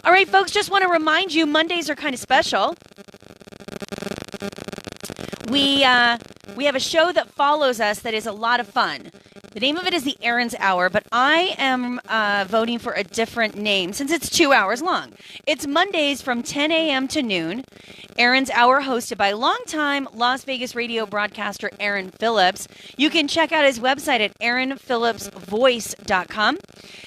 All right, folks, just want to remind you, Mondays are kind of special. We have a show that follows us that is a lot of fun. The name of it is the Aaron's Hour, but I am voting for a different name since it's 2 hours long. It's Mondays from 10 a.m. to noon. Aaron's Hour, hosted by longtime Las Vegas radio broadcaster Aaron Phillips. You can check out his website at aaronphillipsvoice.com.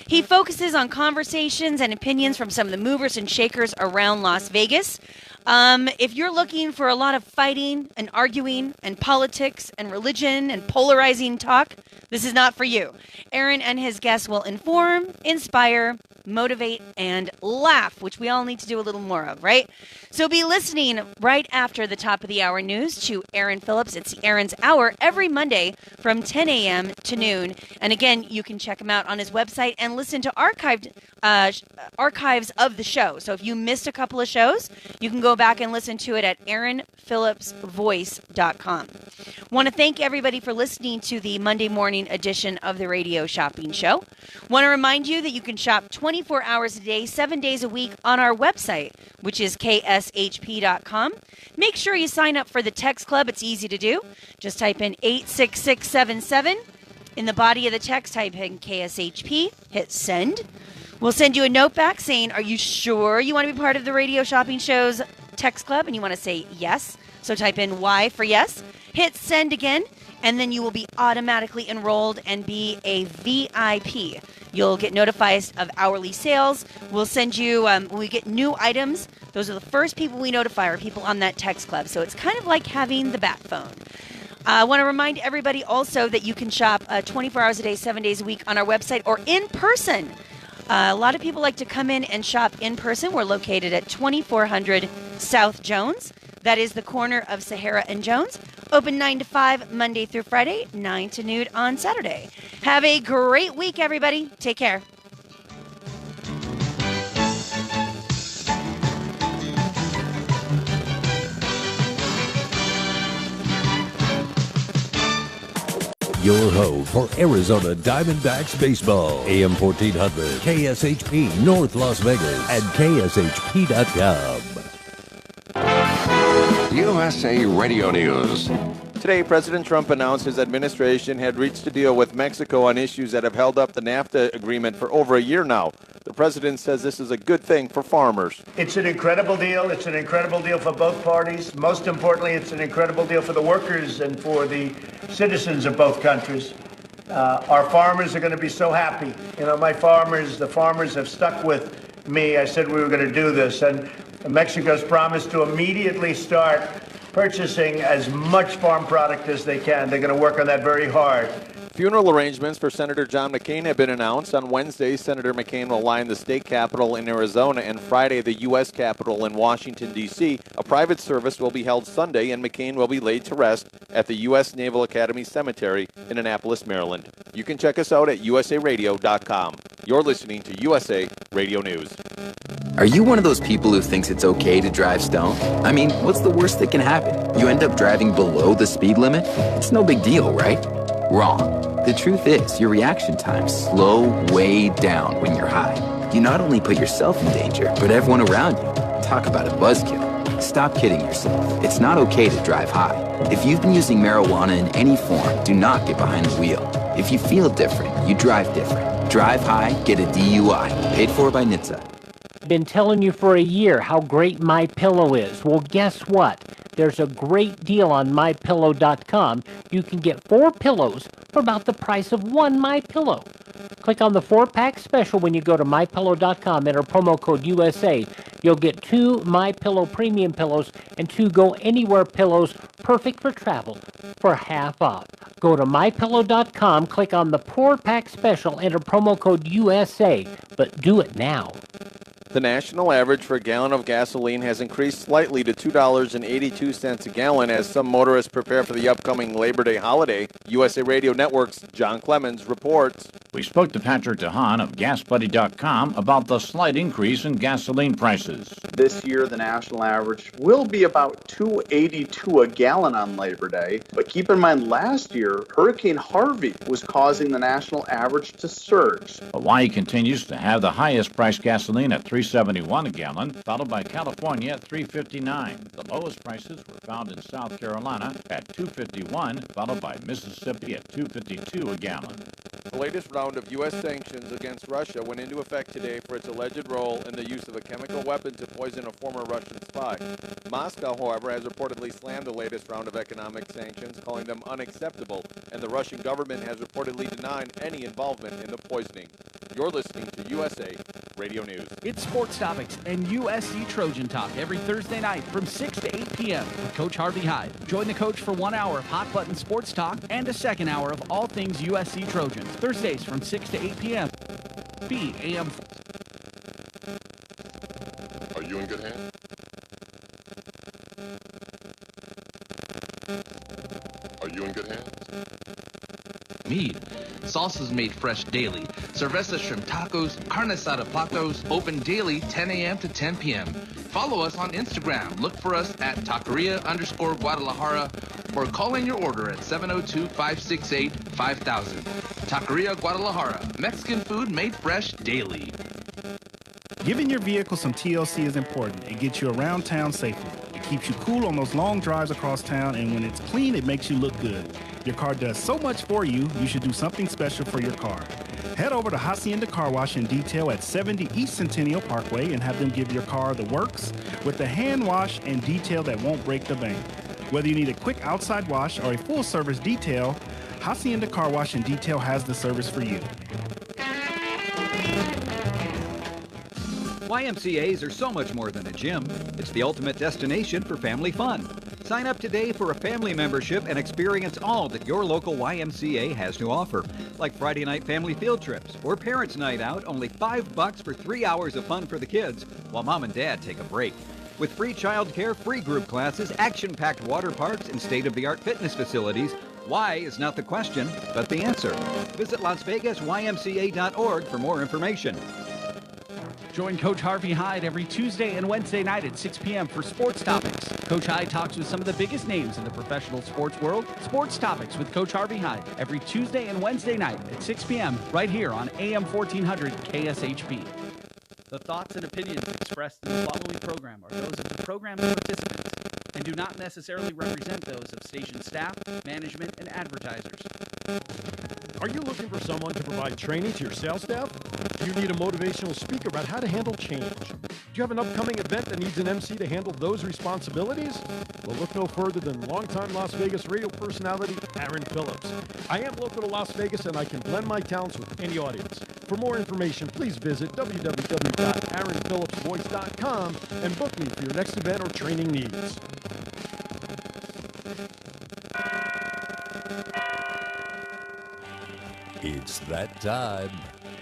He focuses on conversations and opinions from some of the movers and shakers around Las Vegas. If you're looking for a lot of fighting and arguing and politics and religion and polarizing talk, this is not for you. Aaron and his guests will inform, inspire, motivate, and laugh, which we all need to do a little more of, right? So be listening right after the top of the hour news to Aaron Phillips. It's the Aaron's Hour every Monday from 10 a.m. to noon. And again, you can check him out on his website and listen to archives of the show. So if you missed a couple of shows, you can go back and listen to it at aaronphillipsvoice.com. Want to thank everybody for listening to the Monday morning edition of the Radio Shopping Show. Want to remind you that you can shop 24 hours a day, 7 days a week on our website, which is kshp.com. Make sure you sign up for the text club. It's easy to do. Just type in 86677. In the body of the text, type in KSHP, hit send. We'll send you a note back saying, are you sure you want to be part of the Radio Shopping Show's text club? And you want to say yes. So type in Y for yes. Hit send again, and then you will be automatically enrolled and be a VIP. You'll get notified of hourly sales. We'll send you, when we get new items, those are the first people we notify are people on that text club. So it's kind of like having the bat phone. I want to remind everybody also that you can shop 24 hours a day, 7 days a week on our website or in person. A lot of people like to come in and shop in person. We're located at 2400 South Jones. That is the corner of Sahara and Jones. Open 9 to 5 Monday through Friday, 9 to noon on Saturday. Have a great week, everybody. Take care. Your home for Arizona Diamondbacks baseball. AM 1400, KSHP North Las Vegas, and KSHP.com. USA Radio News. Today, President Trump announced his administration had reached a deal with Mexico on issues that have held up the NAFTA agreement for over a year now. The president says this is a good thing for farmers. It's an incredible deal. It's an incredible deal for both parties. Most importantly, it's an incredible deal for the workers and for the citizens of both countries. Our farmers are going to be so happy. You know, the farmers have stuck with me. I said we were going to do this, and Mexico's promised to immediately start purchasing as much farm product as they can. They're going to work on that very hard. Funeral arrangements for Senator John McCain have been announced. On Wednesday, Senator McCain will line the state capitol in Arizona, and Friday, the U.S. Capitol in Washington, D.C. A private service will be held Sunday, and McCain will be laid to rest at the U.S. Naval Academy Cemetery in Annapolis, Maryland. You can check us out at usaradio.com. You're listening to USA Radio News. Are you one of those people who thinks it's okay to drive stoned? I mean, what's the worst that can happen? You end up driving below the speed limit? It's no big deal, right? Wrong. The truth is, your reaction times slow way down when you're high. You not only put yourself in danger, but everyone around you. Talk about a buzzkill. Stop kidding yourself. It's not okay to drive high. If you've been using marijuana in any form, do not get behind the wheel. If you feel different, you drive different. Drive high, get a DUI. Paid for by NHTSA. Been telling you for a year how great MyPillow is. Well, guess what? There's a great deal on MyPillow.com. You can get 4 pillows for about the price of 1 MyPillow. Click on the 4-pack special when you go to MyPillow.com. Enter promo code USA. You'll get 2 MyPillow premium pillows and 2 Go Anywhere pillows, perfect for travel, for half off. Go to MyPillow.com, click on the 4-pack special, enter promo code USA, but do it now. The national average for a gallon of gasoline has increased slightly to $2.82 a gallon as some motorists prepare for the upcoming Labor Day holiday. USA Radio Network's John Clemens reports. We spoke to Patrick DeHaan of GasBuddy.com about the slight increase in gasoline prices. This year, the national average will be about $2.82 a gallon on Labor Day. But keep in mind, last year, Hurricane Harvey was causing the national average to surge. Hawaii continues to have the highest priced gasoline at $3.71 a gallon, followed by California at $3.59. The lowest prices were found in South Carolina at $2.51, followed by Mississippi at $2.52 a gallon. The latest round of U.S. sanctions against Russia went into effect today for its alleged role in the use of a chemical weapon to poison a former Russian spy. Moscow, however, has reportedly slammed the latest round of economic sanctions, calling them unacceptable, and the Russian government has reportedly denied any involvement in the poisoning. You're listening to USA Radio News. It's Sports Topics and USC Trojan Talk every Thursday night from 6 to 8 p.m. with Coach Harvey Hyde. Join the coach for 1 hour of hot button sports talk and a second hour of all things USC Trojans. Thursdays from 6 to 8 p.m. BAM. Are you in good hands? Are you in good hands? Mead. Salsas made fresh daily. Cerveza shrimp tacos, carne asada platos, open daily 10 a.m. to 10 p.m. Follow us on Instagram. Look for us at Taqueria_Guadalajara or call in your order at 702-568-5000. Taqueria Guadalajara. Mexican food made fresh daily. Giving your vehicle some TLC is important. It gets you around town safely. It keeps you cool on those long drives across town, and when it's clean, it makes you look good. Your car does so much for you, you should do something special for your car. Head over to Hacienda Car Wash and Detail at 70 East Centennial Parkway and have them give your car the works with the hand wash and detail that won't break the bank. Whether you need a quick outside wash or a full service detail, Hacienda Car Wash and Detail has the service for you. YMCAs are so much more than a gym. It's the ultimate destination for family fun. Sign up today for a family membership and experience all that your local YMCA has to offer, like Friday night family field trips or parents' night out, only $5 for 3 hours of fun for the kids while mom and dad take a break. With free childcare, free group classes, action-packed water parks, and state-of-the-art fitness facilities, why is not the question, but the answer. Visit LasVegasYMCA.org for more information. Join Coach Harvey Hyde every Tuesday and Wednesday night at 6 p.m. for Sports Topics. Coach Hyde talks with some of the biggest names in the professional sports world. Sports Topics with Coach Harvey Hyde every Tuesday and Wednesday night at 6 p.m. right here on AM 1400 KSHP. The thoughts and opinions expressed in the following program are those of the program's participants and do not necessarily represent those of station staff, management, and advertisers. Are you looking for someone to provide training to your sales staff? Do you need a motivational speaker about how to handle change? Do you have an upcoming event that needs an MC to handle those responsibilities? Well, look no further than longtime Las Vegas radio personality, Aaron Phillips. I am local to Las Vegas and I can blend my talents with any audience. For more information, please visit www.aaronphillipsvoice.com and book me for your next event or training needs. It's that time.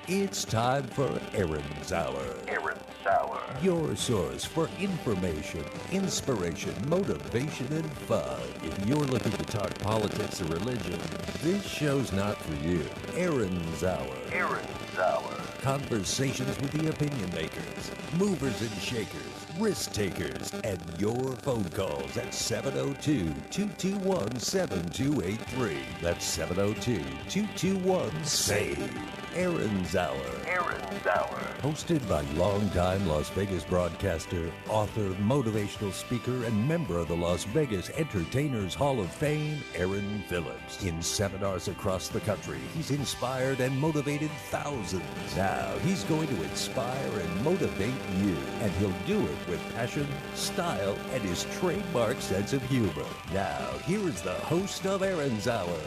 It's time for Aaron's Hour. Aaron's Hour. Your source for information, inspiration, motivation, and fun. If you're looking to talk politics or religion, this show's not for you. Aaron's Hour. Aaron's Hour. Conversations with the opinion makers, movers and shakers, risk takers, and your phone calls at 702-221-7283. That's 702-221-SAVE. Aaron's Hour. Aaron's Hour. Hosted by longtime Las Vegas broadcaster, author, motivational speaker, and member of the Las Vegas Entertainers Hall of Fame, Aaron Phillips. In seminars across the country, he's inspired and motivated thousands. Now, he's going to inspire and motivate you, and he'll do it with passion, style, and his trademark sense of humor. Now, here is the host of Aaron's Hour,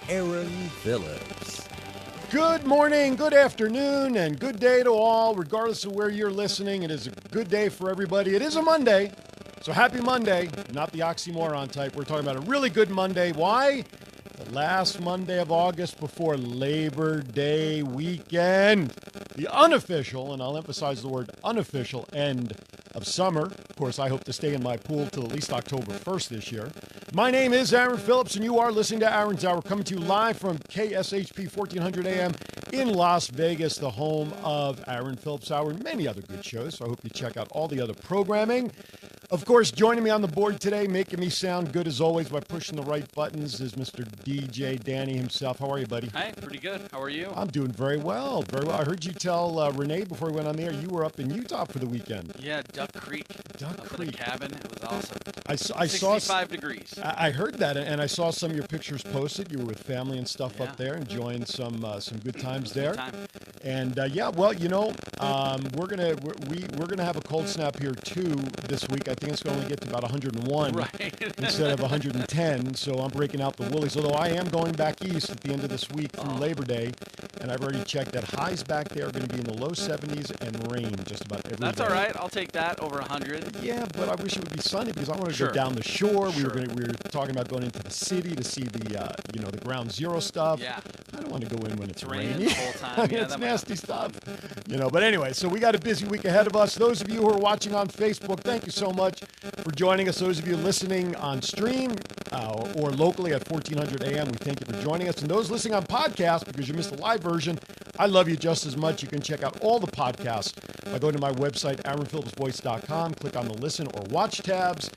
Aaron Phillips. Good morning, good afternoon, and good day to all, regardless of where you're listening. It is a good day for everybody. It is a Monday, so happy Monday, not the oxymoron type. We're talking about a really good Monday. Why? The last Monday of August before Labor Day weekend. The unofficial, and I'll emphasize the word unofficial, end of summer. Of course, I hope to stay in my pool till at least October 1st this year. My name is Aaron Phillips, and you are listening to Aaron's Hour, coming to you live from KSHP 1400 AM in Las Vegas, the home of Aaron Phillips Hour and many other good shows. So I hope you check out all the other programming. Of course, joining me on the board today, making me sound good as always by pushing the right buttons, is Mr. DJ Danny himself. How are you, buddy? Hi, pretty good. How are you? I'm doing very well. Very well. I heard you tell Renee before we went on the air you were up in Utah for the weekend. Yeah, Duck Creek. Duck up Creek. in the cabin. It was awesome. I saw 65 degrees. I heard that, and I saw some of your pictures posted. You were with family and stuff up there, enjoying some good times there. And yeah, well, you know, we're gonna have a cold snap here too this week. I think it's going to only get to about 101 instead of 110. So I'm breaking out the woolies. Although I am going back east at the end of this week through Labor Day, and I've already checked that highs back there are going to be in the low 70s and rain just about every day. That's all right. I'll take that over 100. Yeah, but I wish it would be sunny because I want to go down the shore. We were talking about going into the city to see the the ground zero stuff. Yeah. I don't want to go in when it's raining rainy. the whole time. Yeah, it's nasty stuff. But anyway, so we got a busy week ahead of us. Those of you who are watching on Facebook, thank you so much for joining us. Those of you listening on stream or locally at 1400 AM, we thank you for joining us. And those listening on podcast, because you missed the live version, I love you just as much. You can check out all the podcasts by going to my website, AaronPhillipsVoice.com. Click on the listen or watch tabs.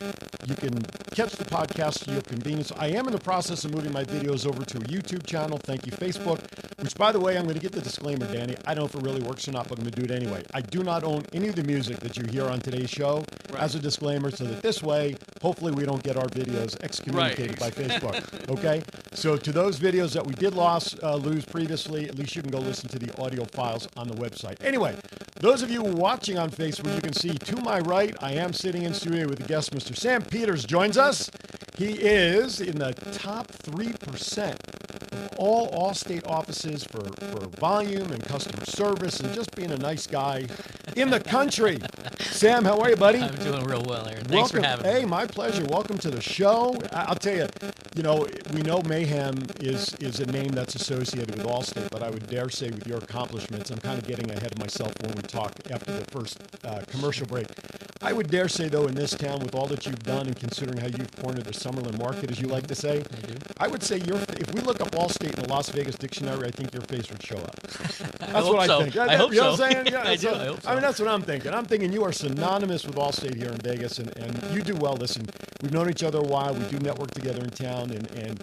You can catch the podcast to your convenience. I am in the process of moving my videos over to a YouTube channel. Thank you, Facebook. Which, by the way, I'm going to get the disclaimer, Danny. I don't know if it really works or not, but I'm going to do it anyway. I do not own any of the music that you hear on today's show as a disclaimer, so that this way, hopefully, we don't get our videos excommunicated by Facebook. Okay? So to those videos that we did lose previously, at least you can go listen to the audio files on the website. Anyway, those of you watching on Facebook, you can see to my right, I am sitting in studio with a guest, Mr. Sam Peters joins us. He is in the top 3% of all Allstate offices for volume and customer service and just being a nice guy in the country. Sam, how are you, buddy? I'm doing real well, Aaron. Thanks for having me. Hey, my pleasure. Welcome to the show. I'll tell you, we know Mayhem is a name that's associated with Allstate, but I would dare say with your accomplishments, I'm kind of getting ahead of myself when we talk after the first commercial break. I would dare say, though, in this town, with all that you've done and considering how you've cornered the Summerlin market, as you like to say, I would say if we look up Allstate in the Las Vegas dictionary, I think your face would show up. That's what I think. I hope you know so. what I'm saying? Yeah, I hope so. I mean, that's what I'm thinking. I'm thinking you are synonymous with Allstate here in Vegas, and you do well. Listen, we've known each other a while. We do network together in town, and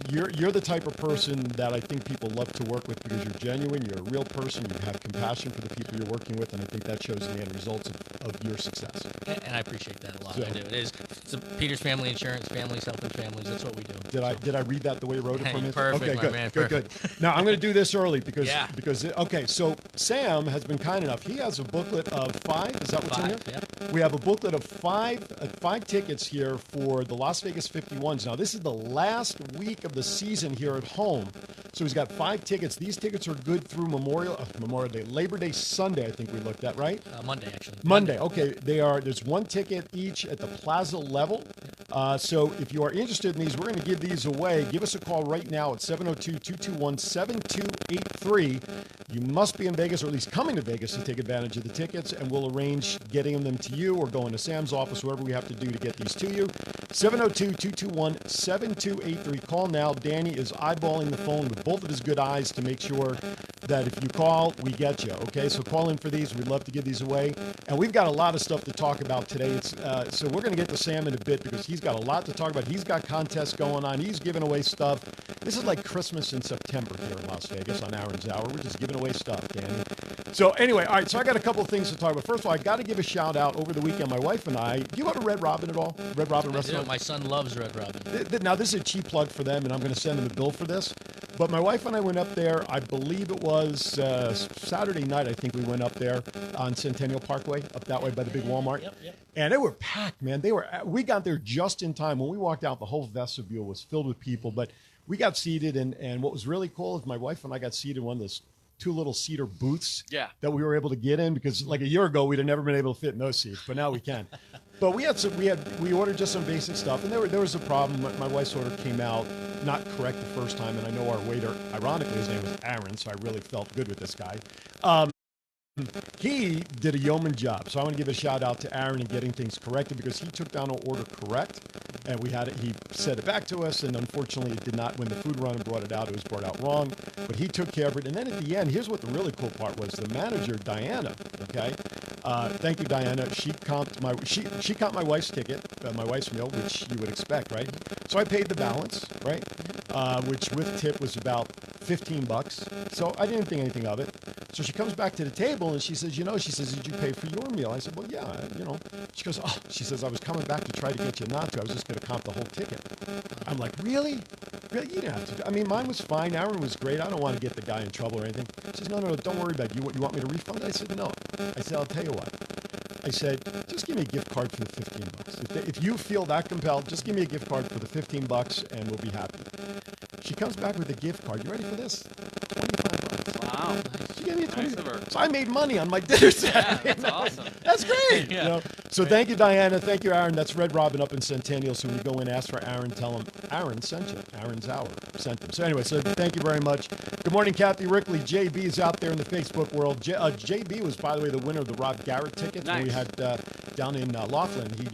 you're the type of person that I think people love to work with because you're genuine, you're a real person, you have compassion for the people you're working with, and I think that shows in the end results of your success. And I appreciate that a lot. I do. It's a Peters Family Insurance, families helping families. That's what we do. Did I read that the way you wrote it for me? Perfect, okay, my good, man, good, perfect. good. Now I'm going to do this early because Yeah. So Sam has been kind enough. He has a booklet of 5. Is that what's in here? Yeah. We have a booklet of 5 tickets here for the Las Vegas 51s. Now this is the last week of the season here at home, so he's got 5 tickets. These tickets are good through Memorial Day, Labor Day Sunday. I think we looked at, right? Monday, actually. Monday. Okay, they are. There's 1 ticket each at the Plaza level. So if you are interested in these, we're going to give these away. Give us a call right now at 702-221-7283. You must be in Vegas, or at least coming to Vegas to take advantage of the tickets, and we'll arrange getting them to you or going to Sam's office, whatever we have to do to get these to you. 702-221-7283. Call now. Danny is eyeballing the phone with both of his good eyes to make sure that if you call, we get you. Okay, so call in for these. We'd love to give these away. And we've got a lot of stuff to talk about today. So we're going to get to Sam in a bit because he's got a lot to talk about. He's got contests going on. He's giving away stuff. This is like Christmas in September here in Las Vegas on Aaron's Hour. We're just giving away stuff, Danny. So anyway, all right, so I got a couple of things to talk about. First of all, I got to give a shout out over the weekend. My wife and I, do you go to Red Robin at all? Red Robin Restaurant? My son loves Red Robin. Now, this is a cheap plug for them, and I'm going to send them a bill for this. But my wife and I went up there, I believe it was Saturday night, I think we went up there on Centennial Parkway, up that way by the big Walmart. Yep. And they were packed, man. We got there just in time. When we walked out, the whole vestibule was filled with people. But we got seated, and what was really cool is my wife and I got seated in one of those 2 little cedar booths that we were able to get in, because like a year ago we'd have never been able to fit in those seats, but now we can. But we ordered just some basic stuff, and there was a problem. My wife's order came out not correct the first time, and I know our waiter, ironically his name was Aaron, so I really felt good with this guy. He did a yeoman job. So I want to give a shout out to Aaron in getting things corrected because he took down an order correct. And we had it, he sent it back to us, and unfortunately it did not, when the food runner brought it out, it was brought out wrong. But he took care of it. And then at the end, here's what the really cool part was. The manager, Diana, okay? Thank you, Diana. She comped my wife's ticket, my wife's meal, which you would expect, right? So I paid the balance, right? Which with tip was about $15. So I didn't think anything of it. So she comes back to the table and she says, did you pay for your meal? I said, well, yeah, She goes, she says, I was coming back to try to get you not to. I was just going to comp the whole ticket. I'm like, really? Really? You didn't have to. I mean, mine was fine. Aaron was great. I don't want to get the guy in trouble or anything. She says, no, don't worry about it. You want me to refund? I said, no. I said, I'll tell you what. I said, just give me a gift card for the $15. If you feel that compelled, just give me a gift card for the $15 and we'll be happy. She comes back with a gift card. You ready for this? $25. Wow. She gave me a $20. So I made money on my dinner set. Yeah, that's awesome. That's great. Yeah. So thank you, Diana. Thank you, Aaron. That's Red Robin up in Centennial. So when you go in, ask for Aaron. Tell him Aaron sent you. Aaron's hour sent him. So anyway, so thank you very much. Good morning, Kathy Rickley. JB is out there in the Facebook world. JB was, by the way, the winner of the Rob Garrett tickets when we had down in Laughlin. He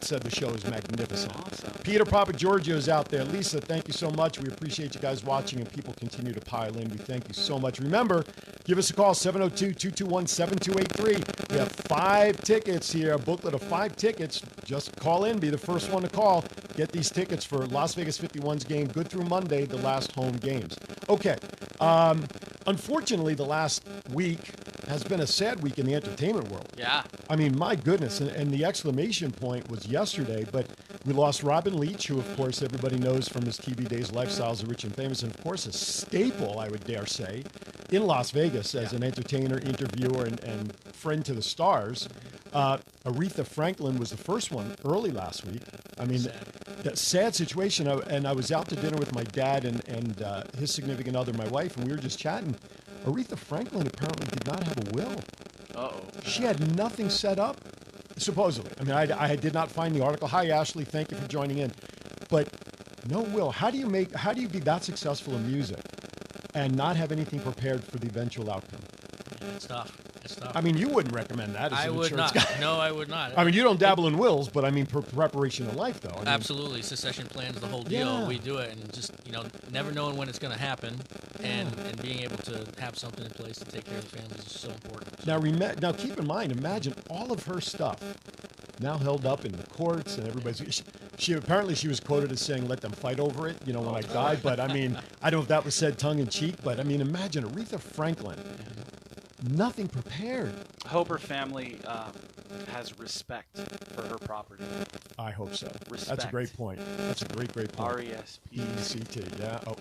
said the show is magnificent. Awesome. Peter Papa Giorgio is out there. Lisa, thank you so much. We appreciate you guys watching, and people continue to pile in. We thank you so much. Remember, give us a call, 702-221-7283. We have 5 tickets here, a booklet of 5 tickets. Just call in, be the first one to call. Get these tickets for Las Vegas 51's game, good through Monday, the last home games. Okay. Unfortunately, the last week has been a sad week in the entertainment world. Yeah. I mean, my goodness, and the exclamation point was yesterday, but we lost Robin Leach, who, of course, everybody knows from his TV days, Lifestyles of Rich and Famous, and, of course, a staple, I would dare say, in Las Vegas as an entertainer, interviewer, and friend to the stars. Aretha Franklin was the first one early last week. I mean, that sad situation. And I was out to dinner with my dad and his significant other, my wife, and we were just chatting. Aretha Franklin apparently did not have a will. Uh-oh. She had nothing set up, supposedly. I mean, I did not find the article. Hi, Ashley. Thank you for joining in. But no will. How do you be that successful in music and not have anything prepared for the eventual outcome? It's tough. It's tough. I mean, you wouldn't recommend that as I an would insurance not. guy. No, I would not. I mean, you don't dabble in wills, but I mean, preparation in life, though. I mean, absolutely. Succession plans, the whole deal. Yeah. We do it, and just, never knowing when it's going to happen, and being able to have something in place to take care of the families is so important. Now keep in mind, imagine all of her stuff now held up in the courts, and everybody's. She apparently she was quoted as saying, "Let them fight over it," when I die. But I mean, I don't know if that was said tongue in cheek, but I mean, imagine Aretha Franklin. Nothing prepared. I hope her family has respect for her property. I hope so. Respect. That's a great point. That's a great point. R-E-S-P-E-C-T. Yeah. Oh.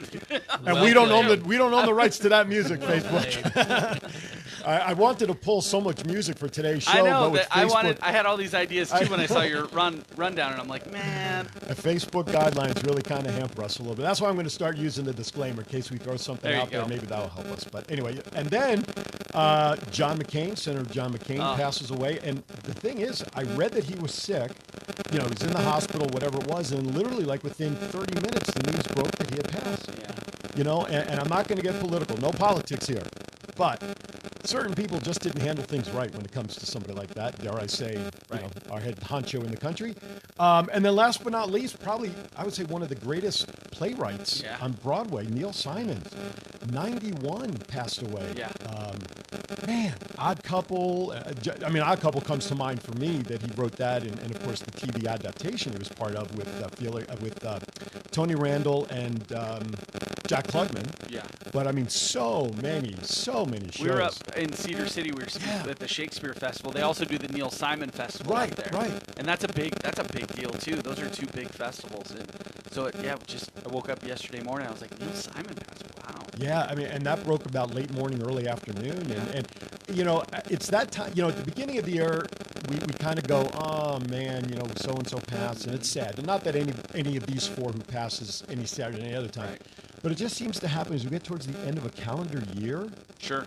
And we don't own the rights to that music, Facebook. I wanted to pull so much music for today's show. I know but that I had all these ideas too when I saw your rundown, and I'm like, man. The Facebook guidelines really kind of hamper us a little bit. That's why I'm going to start using the disclaimer in case we throw something out there. Maybe that'll help us. But anyway, and then John McCain, Senator John McCain, passes away. And the thing is, I read that he was sick. He was in the hospital, whatever it was, and literally, like within 30 minutes, the news broke that he had passed. Yeah. And I'm not going to get political. No politics here. But certain people just didn't handle things right when it comes to somebody like that. Dare I say, our head honcho in the country. And then last but not least, probably, I would say one of the greatest playwrights on Broadway, Neil Simon, 91, passed away. Yeah. Man, Odd Couple. Odd Couple comes to mind for me that he wrote that, and of course the TV adaptation he was part of with Tony Randall and Jack Klugman. Yeah. But I mean, so many shows. We were up in Cedar City. We were at the Shakespeare Festival. They also do the Neil Simon Festival up there. Right. And that's a big deal too. Those are 2 big festivals. And so I woke up yesterday morning. I was like, Neil Simon Festival. Wow. Yeah, I mean, and that broke about late morning, early afternoon, and it's that time. At the beginning of the year, we kind of go, oh man, so and so passed, and it's sad. And not that any of these 4 who passes any sadder than any other time, but it just seems to happen as we get towards the end of a calendar year. Sure.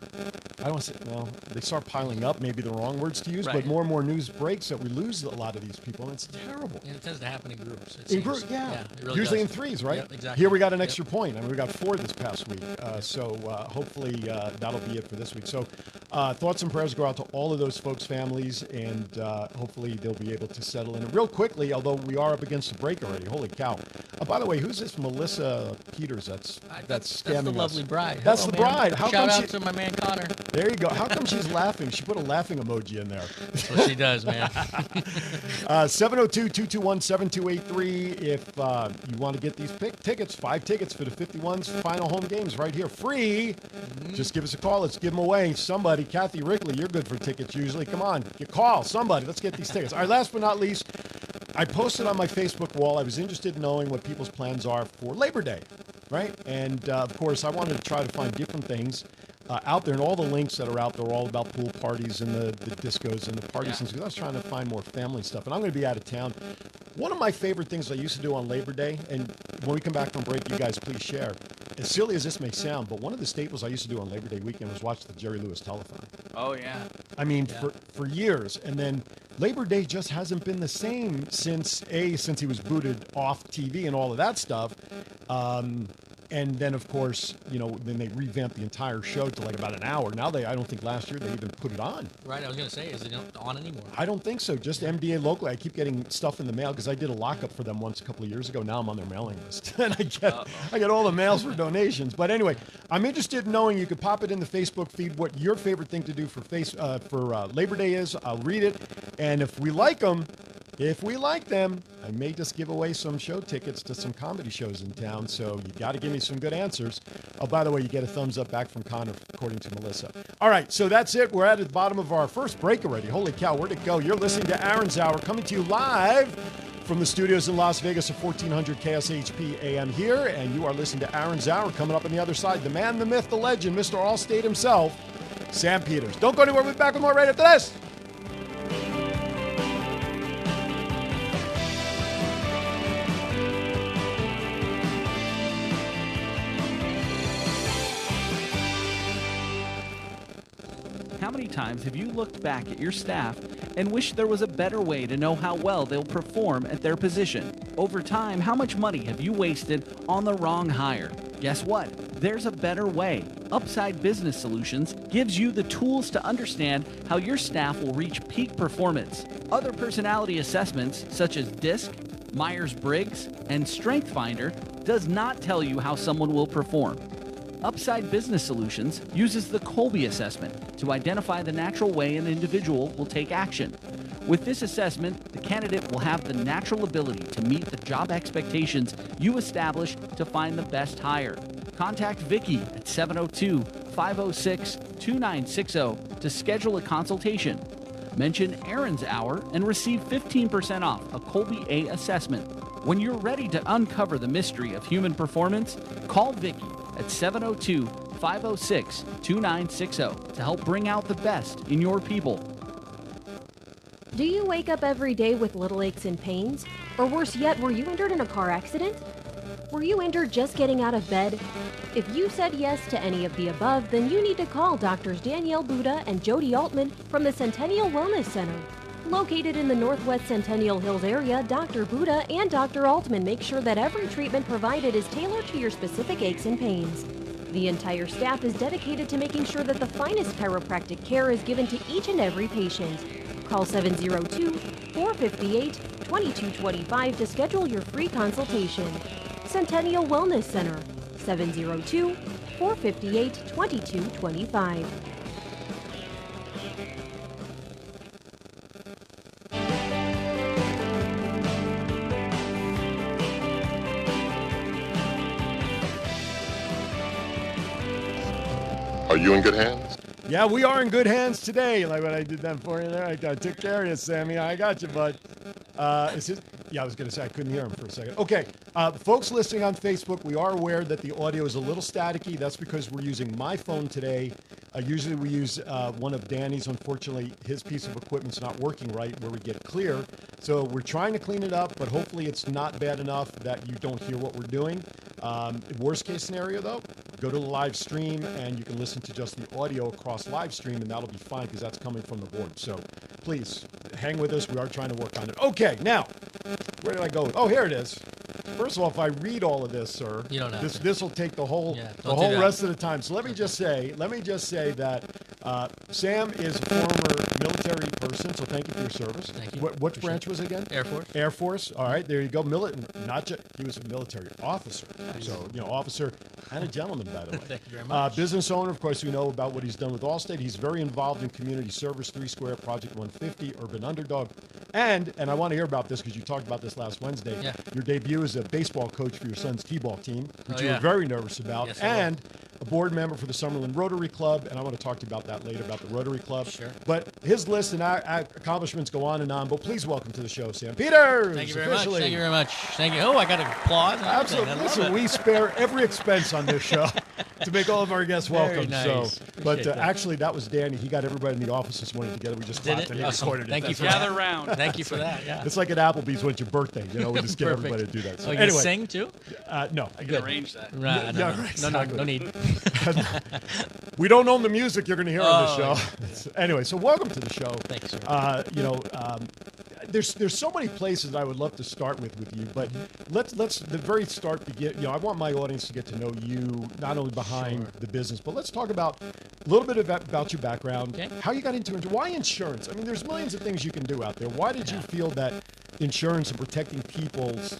I don't say, well, they start piling up, maybe the wrong words to use, but Right. more and more news breaks that we lose a lot of these people, and it's terrible. And it tends to happen in groups. In groups, yeah. it really Usually does. in threes, right? Yep, exactly. Here we got an Yep. extra point. I mean, we got 4 this past week. So hopefully that'll be it for this week. So thoughts and prayers go out to all of those folks' families, and hopefully they'll be able to settle in. And real quickly, although we are up against the break already, holy cow. By the way, who's this Melissa Peters that's scamming That's the us? lovely bride. That's Hello, the man. bride. How Shout come out she, to my man Connor. There you go. How come she's laughing? She put a laughing emoji in there. That's what she does, man. 702-221-7283 if you want to get these tickets, 5 tickets for the 51's final home games right here, free. Just give us a call. Let's give them away. Somebody, Kathy Rickley, you're good for tickets usually. Come on, call somebody. Let's get these tickets. All right, last but not least, I posted on my Facebook wall. I was interested in knowing what people's plans are for Labor Day, right? And, of course, I wanted to try to find different things out there, and all the links that are out there are all about pool parties and the discos and the parties. Because I was trying to find more family stuff, and I'm going to be out of town. One of my favorite things I used to do on Labor Day, and when we come back from break, you guys please share. As silly as this may sound, but one of the staples I used to do on Labor Day weekend was watch the Jerry Lewis telethon. Oh, yeah. I mean, for years. And then Labor Day just hasn't been the same since he was booted off TV and all of that stuff. And then, of course, then they revamped the entire show to like about an hour. Now I don't think last year they even put it on. Right, I was going to say, is it not on anymore? I don't think so. Just MDA locally. I keep getting stuff in the mail because I did a lockup for them once a couple of years ago. Now I'm on their mailing list. And I get all the mails for donations. But anyway, I'm interested in knowing. You could pop it in the Facebook feed what your favorite thing to do for Labor Day is. I'll read it. And if we like them, I may just give away some show tickets to some comedy shows in town. So you got to give me some good answers. Oh, by the way, you get a thumbs up back from Connor, according to Melissa. All right, so that's it. We're at the bottom of our first break already. Holy cow, where'd it go? You're listening to Aaron's Hour, coming to you live from the studios in Las Vegas at 1400 KSHP AM here. And you are listening to Aaron's Hour. Coming up on the other side, the man, the myth, the legend, Mr. Allstate himself, Sam Peters. Don't go anywhere. We'll be back with more right after this. How many times have you looked back at your staff and wished there was a better way to know how well they'll perform at their position? Over time, how much money have you wasted on the wrong hire? Guess what? There's a better way. Upside Business Solutions gives you the tools to understand how your staff will reach peak performance. Other personality assessments, such as DISC, Myers-Briggs, and StrengthsFinder, does not tell you how someone will perform. Upside Business Solutions uses the Colby assessment to identify the natural way an individual will take action. With this assessment, the candidate will have the natural ability to meet the job expectations you establish to find the best hire. Contact Vicki at 702-506-2960 to schedule a consultation. Mention Aaron's Hour and receive 15% off a Colby A assessment. When you're ready to uncover the mystery of human performance, call Vicki at 702-506-2960 to help bring out the best in your people. Do you wake up every day with little aches and pains? Or worse yet, were you injured in a car accident? Were you injured just getting out of bed? If you said yes to any of the above, then you need to call Drs. Danielle Buda and Jody Altman from the Centennial Wellness Center. Located in the Northwest Centennial Hills area, Dr. Buda and Dr. Altman make sure that every treatment provided is tailored to your specific aches and pains. The entire staff is dedicated to making sure that the finest chiropractic care is given to each and every patient. Call 702-458-2225 to schedule your free consultation. Centennial Wellness Center, 702-458-2225. Are you in good hands? Yeah, we are in good hands today. Like what I did that for you there. I took care of you, Sammy. I got you, bud. I was going to say I couldn't hear him for a second. Okay, folks listening on Facebook, we are aware that the audio is a little staticky. That's because we're using my phone today. Usually we use one of Danny's. Unfortunately, his piece of equipment's not working right where we get clear. So we're trying to clean it up, but hopefully it's not bad enough that you don't hear what we're doing. Worst case scenario, though, go to the live stream, and you can listen to just the audio across live stream, and that'll be fine because that's coming from the board. So please hang with us. We are trying to work on it. Okay, now, where did I go? Oh, here it is. First of all, if I read all of this, sir, you don't have this will take the whole don't rest of the time. So let me just say that Sam is a former military person, so thank you for your service. Thank you. What branch was it again? Air Force. Air Force. All right, there you go. Not just he was a military officer, so officer and a gentleman, by the way. Thank you very much. Business owner, of course, we know about what he's done with Allstate. He's very involved in community service, 3 Square, Project 150, Urban Underdog, and I want to hear about this because you talked about this last Wednesday. Yeah. Your debut as a baseball coach for your son's t-ball team, which you yeah. were very nervous about, Yes, I and a board member for the Summerlin Rotary Club, and I want to talk to you about that later, about the Rotary Club. Sure. But his list and accomplishments go on and on, but please welcome to the show, Sam Peters. Thank you very much. Thank you very much. Thank you. Oh, I got to applause. Absolutely. Listen, we spare every expense on this show to make all of our guests welcome. Nice. So, but Appreciate that. Actually, that was Danny. He got everybody in the office this morning together. We just clapped and he Awesome. recorded it. Thank you for Gather that. round. Thank you for that. Yeah. It's like at Applebee's when it's your birthday. We just get Perfect. everybody to do that. So Oh, you anyway, sing too? No. I can arrange that. Right, Yeah, no, exactly. no need. We don't own the music you're going to hear on the Oh, show. Anyway, so welcome to the show. Thanks, sir. There's so many places that I would love to start with you, but let's the very start begin. I want my audience to get to know you not only behind the business, but let's talk about a little bit about your background, how you got into it, why insurance. I mean, there's millions of things you can do out there. Why did you feel that insurance and protecting people's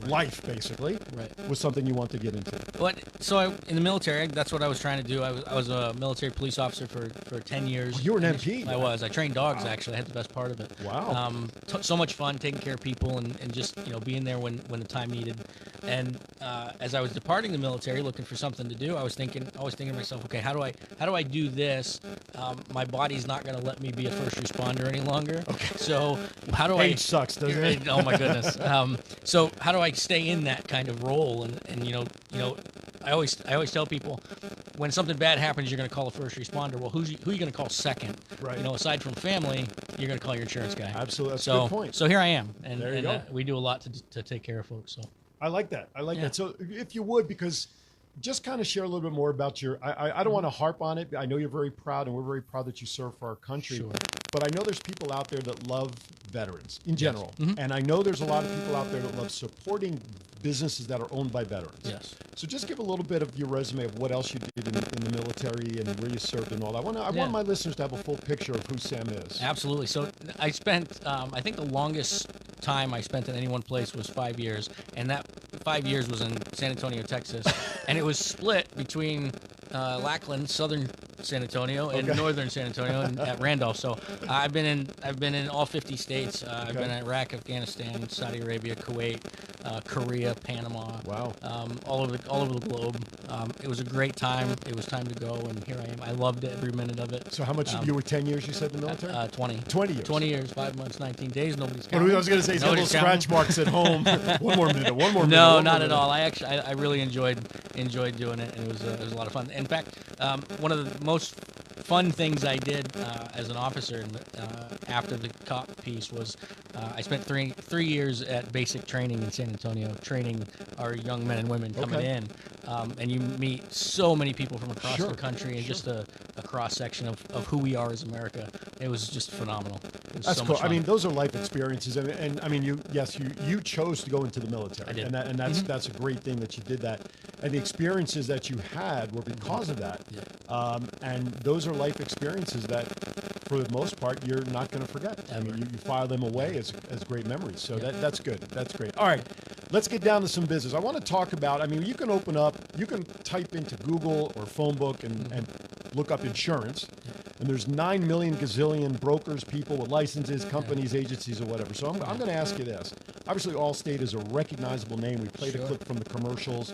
life, basically, was something you want to get into? In the military, that's what I was trying to do. I was a military police officer for 10 years. You were an MP. I was. I trained dogs, actually. I had the best part of it. Wow. So much fun taking care of people and just being there when the time needed. And as I was departing the military, looking for something to do, I was thinking to myself, okay, how do I do this? My body's not going to let me be a first responder any longer. Okay. So how do Age sucks, doesn't it? Oh my goodness. So how do I stay in that kind of role? And I always tell people, when something bad happens, you're going to call a first responder. Well, who are you going to call second? Right. Aside from family, you're going to call your insurance guy. Absolutely. That's a good point. So here I am, and, There you go. we do a lot to take care of folks. So I like that. That. So if you would, because just kind of share a little bit more about your, I don't want to harp on it. I know you're very proud, and we're very proud that you serve for our country. Sure. But I know there's people out there that love veterans in general. Yes. Mm-hmm. And I know there's a lot of people out there that love supporting businesses that are owned by veterans. Yes. So just give a little bit of your resume of what else you did in the military and where you served and all that. I want my listeners to have a full picture of who Sam is. Absolutely. So I spent, I think the longest time I spent in any one place was 5 years, and that 5 years was in San Antonio, Texas, and it was split between Lackland, southern San Antonio, and northern San Antonio, and at Randolph. So I've been in all 50 states. I've been in Iraq, Afghanistan, Saudi Arabia, Kuwait, Korea, Panama. Wow. All over the globe. It was a great time. It was time to go, and here I am. I loved every minute of it. So how much, you were 10 years, you said, in the military? 20. 20 years. 20 years, 5 months, 19 days. Nobody's Well, counting. I was going to say, he's got little scratch marks at home. One more minute. No, not at all. I really enjoyed doing it, and it was a lot of fun. In fact, one of the most fun things I did as an officer after the cop piece was I spent three years at basic training in San Antonio, training our young men and women coming in. And you meet so many people from across the country, and just a cross-section of who we are as America. It was just phenomenal. It was That's so cool. much fun. I mean, those are life experiences, and I mean, you chose to go into the military, I did. and that's a great thing that you did that, and the experiences that you had were because of that, and those are life experiences that, for the most part, you're not going to forget. I mean, you file them away as great memories. So that's good. That's great. All right, let's get down to some business. I want to talk about. I mean, you can open up, you can type into Google or phone book and look up insurance. And there's 9 million gazillion brokers, people with licenses, companies, agencies, or whatever. So I'm going to ask you this. Obviously, Allstate is a recognizable name. We played a clip from the commercials.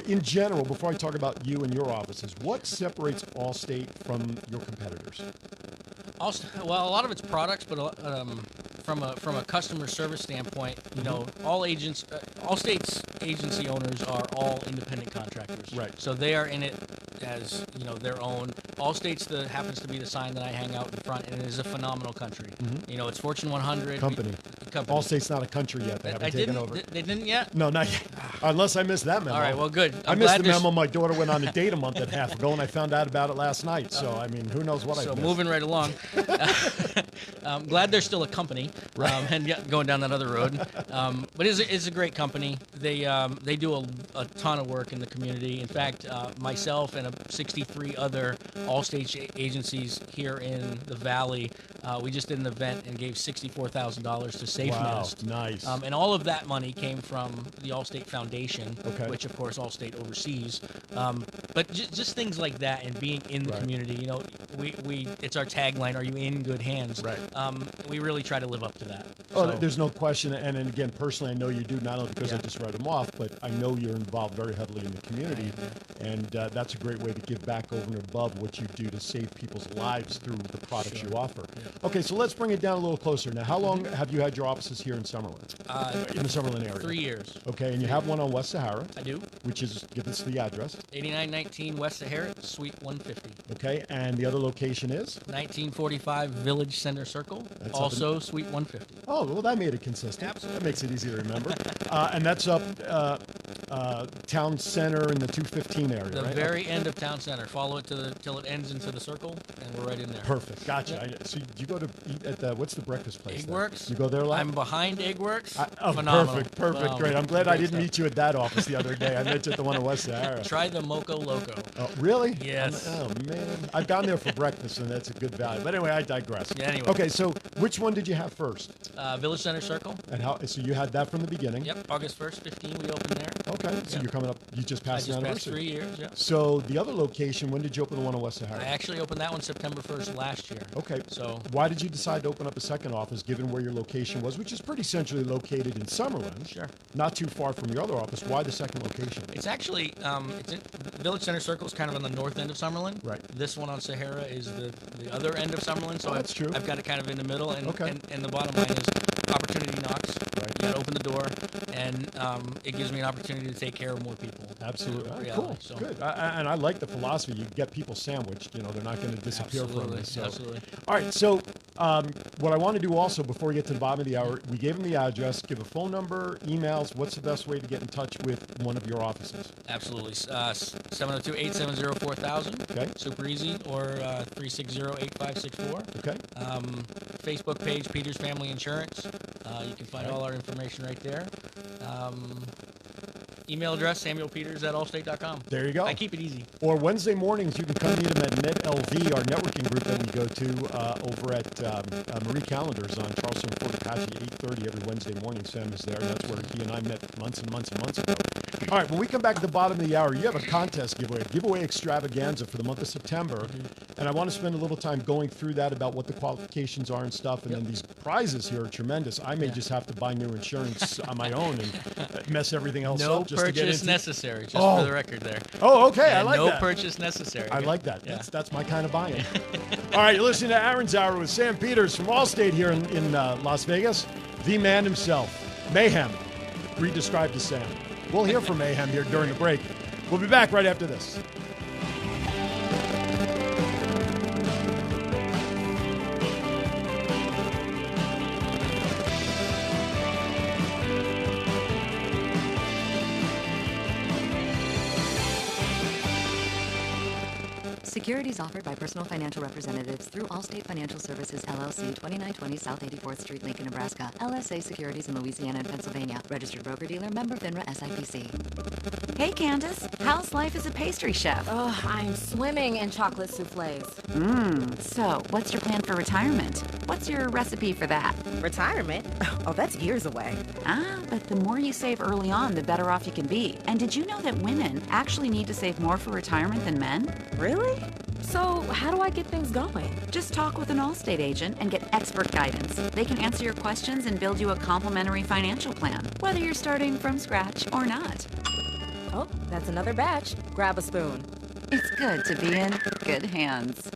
In general, before I talk about you and your offices, what separates Allstate from your competitors? Well, a lot of it's products, but from a customer service standpoint, all Allstate's agency owners are all independent contractors. Right. So they are in it as their own. Allstate's happens to be the sign that I hang out in front, and it is a phenomenal country. It's Fortune 100 Company. company. Allstate's not a country yet. They haven't taken over. They didn't yet. No, not yet. Unless I missed that memo. All right, well, good. I missed the memo. My daughter went on a date a month and a half ago, and I found out about it last night. So, I mean, who knows what I missed. So, moving right along. I'm glad they're still a company, and going down that other road. But it's a great company. They do a ton of work in the community. In fact, myself and 63 other Allstate agencies here in the Valley, we just did an event and gave $64,000 to SafeNest. Wow, nice. And all of that money came from the Allstate Foundation, Okay. which, of course, Allstate oversees. But just things like that and being in the community, it's our tagline, are you in good hands? Right. We really try to live up to that. Oh, So- there's no question. And again, personally, I know you do, not only because I Yeah. just read them off, but I know you're involved very heavily in the community. And that's a great way to give back over and above what you do to save people's lives through the products you offer. Okay, so let's bring it down a little closer. Now, how long have you had your offices here in Summerlin? In the Summerlin area? 3 years. Okay, and you have one on West Sahara? I do. Which is, give us the address. 8919 West Sahara, Suite 150. Okay, and the other location is? 1945 Village Center Circle, That's up also Suite 150. Oh, well, that made it consistent. Absolutely. That makes it easy to remember. And that's up Town Center in the 215 area, The right? very end of Town Center. Follow it till it ends into the circle, and we're right in there. Perfect. Gotcha. Yep. So you go to eat at the, what's the breakfast place there? Eggworks. You go there a lot? I'm behind Eggworks. Oh, Phenomenal. perfect. Phenomenal. Great. I'm glad I Great didn't stuff. meet you at that office the other day. I met you at the one in West Sahara. Try the Moco Loco. Oh, really? Yes. Oh, man. I've gone there for breakfast, and that's a good value. But anyway, I digress. Yeah, anyway. Okay, so which one did you have first? Village Center Circle. And how? So you had that from the beginning? Yep. August 1st, 15, we opened there. Okay, so Yep. you're coming up, you just passed I the just passed anniversary. 3 years, yeah. So the other location, when did you open the one in West Sahara? I actually opened that one September 1st last year. Okay. So Why did you decide to open up a second office, given where your location was, which is pretty centrally located in Summerlin? Sure. Not too far from your other office. Why the second location? it's actually Village Center Circle is kind of on the north end of Summerlin. Right. This one on Sahara is the other end of Summerlin. So that's true. I've got it kind of in the middle, and Okay. and the bottom line is opportunity knocks. Right. You got to open the door, and it gives me an opportunity to take care of more people. Absolutely. Reality, Cool. so. Good. And I like the philosophy. You get people sandwiched. You know, they're not going to disappear from Absolutely. you. So. Absolutely. All right. So what I want to do also before we get to the bottom of the hour, we gave them the address, give a phone number, emails. What's the best way to get in touch with one of your offices? Absolutely. 702-870-4000. Okay. Super easy. Or 360-8564. Okay. Facebook page, Peters Family Insurance. You can find all our information right there. Email address, samuelpeters@allstate.com. There you go. I keep it easy. Or Wednesday mornings, you can come meet them at NetLV, our networking group that we go to over at Marie Callender's on Charleston Fort Apache, 8:30 every Wednesday morning. Sam is there, and that's where he and I met months and months and months ago. All right, when we come back at the bottom of the hour, you have a contest giveaway extravaganza for the month of September, and I want to spend a little time going through that about what the qualifications are and stuff, and then these prizes here are tremendous. I may just have to buy new insurance on my own and mess everything else No up just to get purchase into. necessary, just for the record there. Oh, okay, I Yeah, like no that. No purchase necessary. I like that. Yeah. That's my kind of buying. All right, you're listening to Aaron's Hour with Sam Peters from Allstate here in Las Vegas. The man himself, Mayhem, re-described as Sam. We'll hear from Mayhem here during the break. We'll be back right after this. Securities offered by personal financial representatives through Allstate Financial Services, LLC, 2920 South 84th Street, Lincoln, Nebraska. LSA Securities in Louisiana and Pennsylvania. Registered broker-dealer, member FINRA SIPC. Hey, Candace. How's life as a pastry chef? Oh, I'm swimming in chocolate souffles. So, what's your plan for retirement? What's your recipe for that? Retirement? Oh, that's years away. But the more you save early on, the better off you can be. And did you know that women actually need to save more for retirement than men? Really? So, how do I get things going? Just talk with an Allstate agent and get expert guidance. They can answer your questions and build you a complimentary financial plan, whether you're starting from scratch or not. Oh, that's another batch. Grab a spoon. It's good to be in good hands.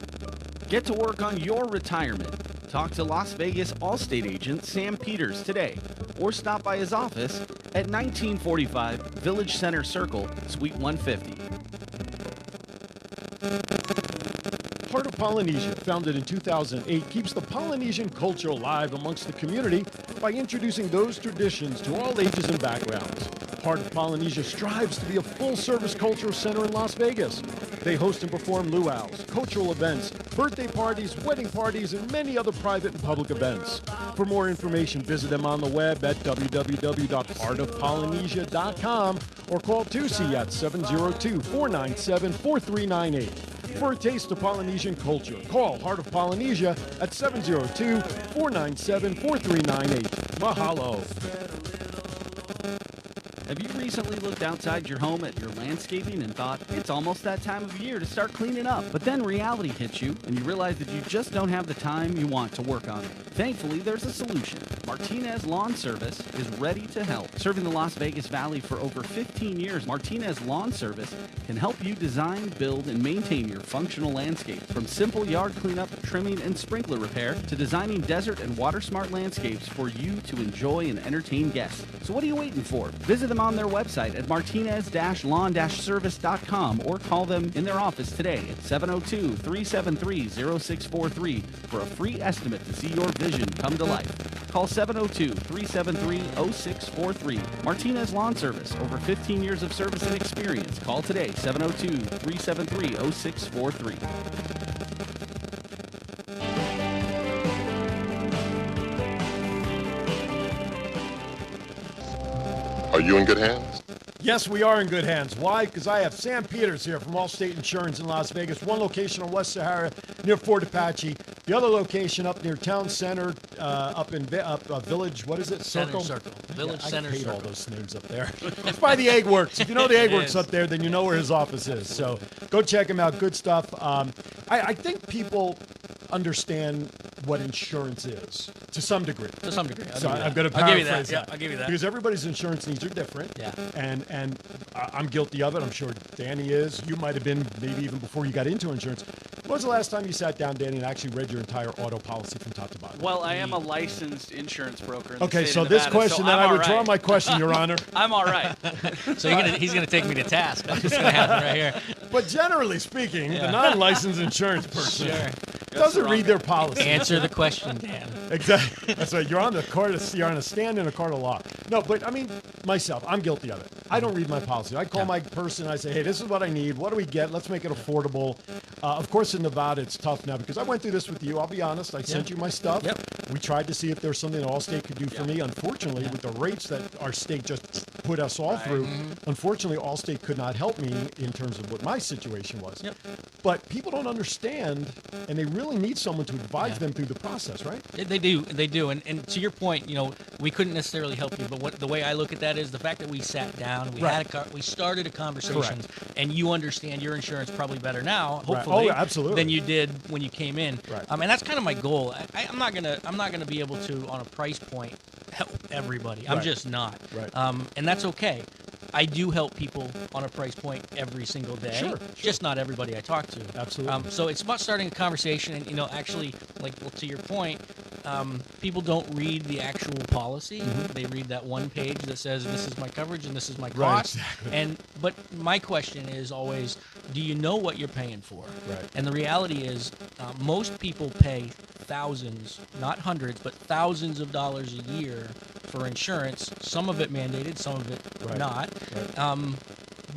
Get to work on your retirement. Talk to Las Vegas Allstate agent Sam Peters today, or stop by his office at 1945 Village Center Circle, Suite 150. Heart of Polynesia, founded in 2008, keeps the Polynesian culture alive amongst the community by introducing those traditions to all ages and backgrounds. Heart of Polynesia strives to be a full-service cultural center in Las Vegas. They host and perform luau's, cultural events, birthday parties, wedding parties, and many other private and public events. For more information, visit them on the web at www.heartofpolynesia.com or call Tusi at 702-497-4398. For a taste of Polynesian culture, call Heart of Polynesia at 702-497-4398. Mahalo. Have you recently looked outside your home at your landscaping and thought, it's almost that time of year to start cleaning up? But then reality hits you and you realize that you just don't have the time you want to work on it. Thankfully, there's a solution. Martinez Lawn Service is ready to help. Serving the Las Vegas Valley for over 15 years, Martinez Lawn Service can help you design, build, and maintain your functional landscape. From simple yard cleanup, trimming, and sprinkler repair to designing desert and water-smart landscapes for you to enjoy and entertain guests. So what are you waiting for? Visit them on their website at martinez-lawn-service.com or call them in their office today at 702-373-0643 for a free estimate to see your vision come to life. Call 702-373-0643. Martinez Lawn Service, over 15 years of service and experience. Call today, 702-373-0643. Are you in good hands? Yes, we are in good hands. Why? Because I have Sam Peters here from Allstate Insurance in Las Vegas. One location on West Sahara near Fort Apache. The other location up near Town Center, up in Village, what is it? Circle. Village Center I hate Circle. all those names up there. It's by the Egg Works. If you know the Egg Works up there, then you know where his office is. So go check him out. Good stuff. I think people understand what insurance is to some degree. To some degree. So I'm going to I'll give you paraphrase that. Yeah, I'll give you that. Because everybody's insurance needs are different. Yeah. And I'm guilty of it. I'm sure Danny is. You might have been maybe even before you got into insurance. When was the last time you sat down, Danny, and actually read your entire auto policy from top to bottom? Well, I am a licensed insurance broker in the Okay, state so of this Nevada, question, so then I'm I all withdraw right. my question, Your Honor. I'm all right. So he's gonna take me to task. That's what's gonna happen right here. But generally speaking, Yeah. the non-licensed insurance person Sure. doesn't read their policy. Answer the question, Dan. Exactly. That's right. You're on the court. You're on a stand in a court of law. No, but I mean, myself, I'm guilty of it. I don't read my policy. I call my person. I say, hey, this is what I need. What do we get? Let's make it affordable. Of course, in Nevada, it's tough now because I went through this with you. I'll be honest. I sent you my stuff. We tried to see if there's something that Allstate could do for me. Unfortunately, with the rates that our state just put us all through, unfortunately, Allstate could not help me in terms of what my situation was. But people don't understand, and they really need someone to advise them through the process, right? They do. And to your point, we couldn't necessarily help you, but the way I look at that is the fact that we sat down, we we started a conversation, and you understand your insurance probably better now, hopefully, absolutely, than you did when you came in. Right. And that's kind of my goal. I'm not gonna be able to, on a price point, help everybody. I'm just not. Right. And that's okay. I do help people on a price point every single day. Sure. Just not everybody I talk to. Absolutely. So it's about starting a conversation, and actually, to your point, people don't read the actual policy. They read that one page that says this is my coverage and this is my cost. Exactly. But my question is always, do you know what you're paying for? Right. And the reality is, most people pay thousands, not hundreds, but thousands of dollars a year for insurance. Some of it mandated, some of it not. Right.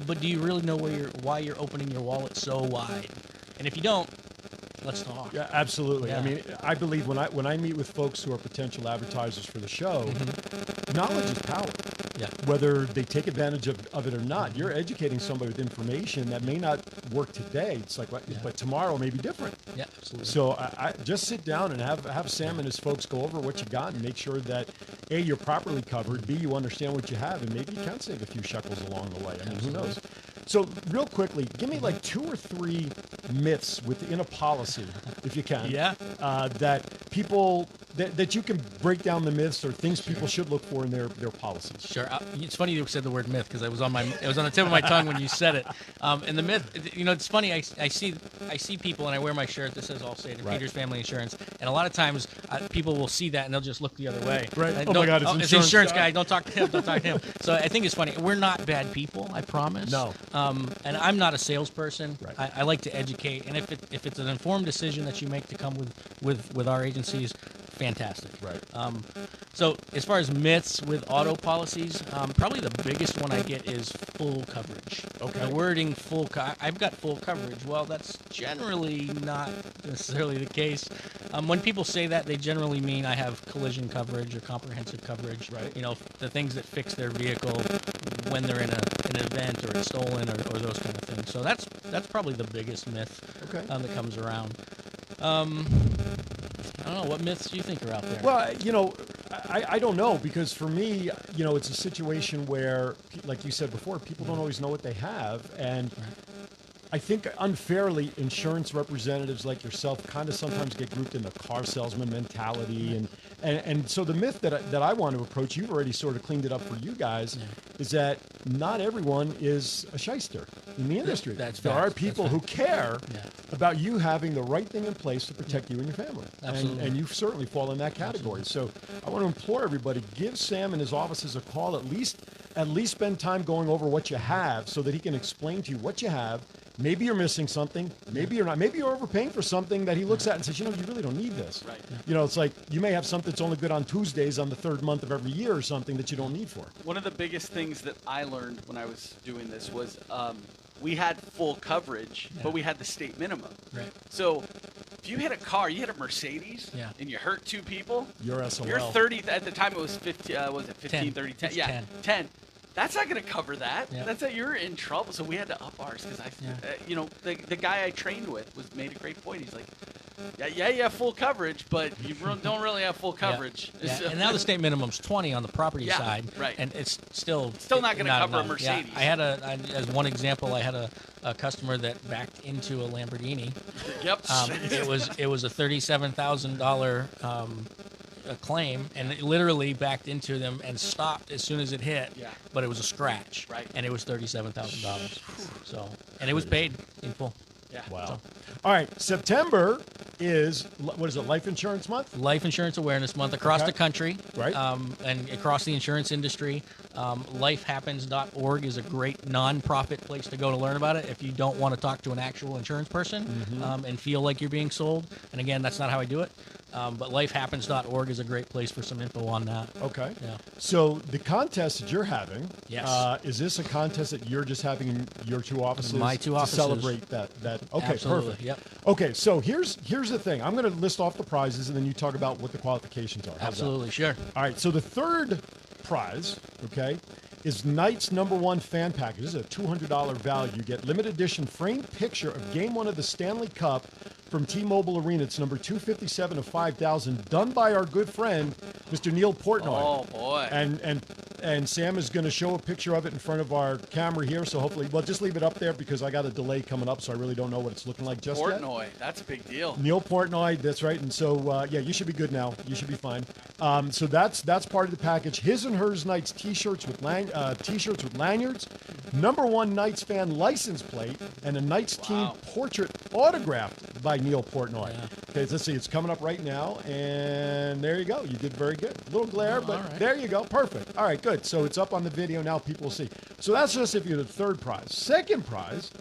But do you really know why you're opening your wallet so wide? And if you don't, let's talk. Yeah, absolutely. Yeah. I mean, I believe when I meet with folks who are potential advertisers for the show, knowledge is power. Yeah. Whether they take advantage of it or not, you're educating somebody with information that may not work today. It's like, but tomorrow may be different. Yeah, absolutely. So I just sit down and have Sam and his folks go over what you got and make sure that A, you're properly covered, B, you understand what you have, and maybe you can save a few shekels along the way. I mean, who knows? So real quickly, give me like 2 or 3 myths within a policy, if you can. Yeah. That people that you can break down the myths or things people should look for in their policies? Sure. It's funny you said the word myth because it was on the tip of my tongue when you said it. And the myth, it's funny. I see people, and I wear my shirt that says Allstate and Peters Family Insurance, and a lot of times people will see that and they'll just look the other way. Right. Oh my God, it's an insurance guy. Don't talk to him. Don't talk to him. So I think it's funny. We're not bad people. I promise. No. And I'm not a salesperson. Right. I like to educate, and if it's an informed decision that you make to come with our agencies, fantastic. Right. So as far as myths with auto policies, probably the biggest one I get is full coverage. Okay. The wording I've got full coverage. Well, that's generally not necessarily the case. When people say that, they generally mean I have collision coverage or comprehensive coverage. Right. The things that fix their vehicle when they're in an event or it's stolen or those kind of things. So that's probably the biggest myth that comes around. I don't know. What myths do you think are out there? Well, I don't know, because for me, it's a situation where, like you said before, people don't always know what they have. And I think unfairly, insurance representatives like yourself kind of sometimes get grouped in the car salesman mentality. And so the myth that I want to approach, you've already sort of cleaned it up for you guys, is that not everyone is a shyster in the industry. There are people who care about you having the right thing in place to protect you and your family. Absolutely. And you certainly fall in that category. So I want to implore everybody, give Sam and his offices a call, at least spend time going over what you have so that he can explain to you what you have. Maybe you're missing something. Maybe you're not. Maybe you're overpaying for something that he looks at and says, you really don't need this. Right. It's like you may have something that's only good on Tuesdays on the third month of every year or something that you don't need for. One of the biggest things that I learned when I was doing this was we had full coverage, but we had the state minimum. Right. So if you hit a car, you hit a Mercedes, and you hurt two people, you're SOL. You're 30. At the time, it was 15. Was it 15, 10. 30, 10? It's Yeah, 10. 10. That's not going to cover that. Yeah. That's you're in trouble. So we had to up ours because the guy I trained with made a great point. He's like, you have full coverage, but you don't really have full coverage. Yeah. And now the state minimum's 20 on the property side, right. And it's still not going to cover enough. a Mercedes. Yeah. As one example, I had a customer that backed into a Lamborghini. Yep. It was a $37,000 a claim, and it literally backed into them and stopped as soon as it hit. Yeah. But it was a scratch, right? And it was $37,000. So, and it was paid in full. Yeah. Wow. So. All right. September is, what is it, Life Insurance Month? Life Insurance Awareness Month across the country. Right. And across the insurance industry. Lifehappens.org is a great nonprofit place to go to learn about it if you don't want to talk to an actual insurance person and feel like you're being sold. And again, that's not how I do it. But lifehappens.org is a great place for some info on that. Okay. Yeah. So the contest that you're having, yes. Is this a contest that you're just having in your two offices? My two offices. To celebrate that. Okay, Absolutely. perfect. Yep. Okay, so here's the thing. I'm going to list off the prizes, and then you talk about what the qualifications are. How's Absolutely, that? sure. All right, so the third prize, okay, is Knight's #1 fan package. This is a $200 value. You get limited edition framed picture of Game 1 of the Stanley Cup from T-Mobile Arena. It's number 257 of 5,000, done by our good friend, Mr. Neil Portnoy. Oh, boy. And Sam is going to show a picture of it in front of our camera here, so hopefully, well, just leave it up there because I got a delay coming up, so I really don't know what it's looking like just yet. Portnoy, that's a big deal. Neil Portnoy, that's right. And so, you should be good now. You should be fine. So that's part of the package. His and Hers Knights t-shirts with lanyards, #1 Knights fan license plate, and a Knights team portrait autographed by Neil Portnoy. Yeah. Okay, let's see. It's coming up right now, and there you go. You did very good. A little glare, but there you go. Perfect. All right, good. So it's up on the video now. People will see. So that's just if you're the third prize. Second prize,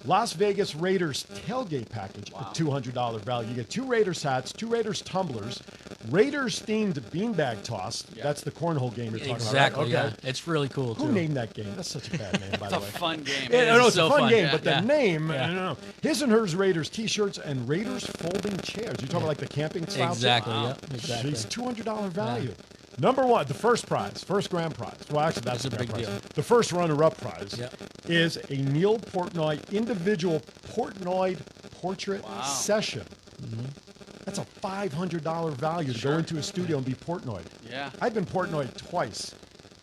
Las Vegas Raiders tailgate package, a $200 value. You get 2 Raiders hats, 2 Raiders tumblers, Raiders themed beanbag toss. Yeah. That's the cornhole game you're talking exactly, about, right? Yeah. It's really cool, too. Who named that game? That's such a bad name, by the way. It's a fun game. It's a fun game, yeah, but the name, I don't know. His and Hers Raiders t-shirts and Raiders folding chairs. You're talking about like the camping style? Exactly, exactly. It's $200 value. #1, the first prize, first grand prize. Well, actually, that's a big deal. The first runner-up prize is a Neil Portnoy individual Portnoy portrait session. Mm-hmm. That's a $500 value to go into a studio and be Portnoy. Yeah. I've been Portnoy twice,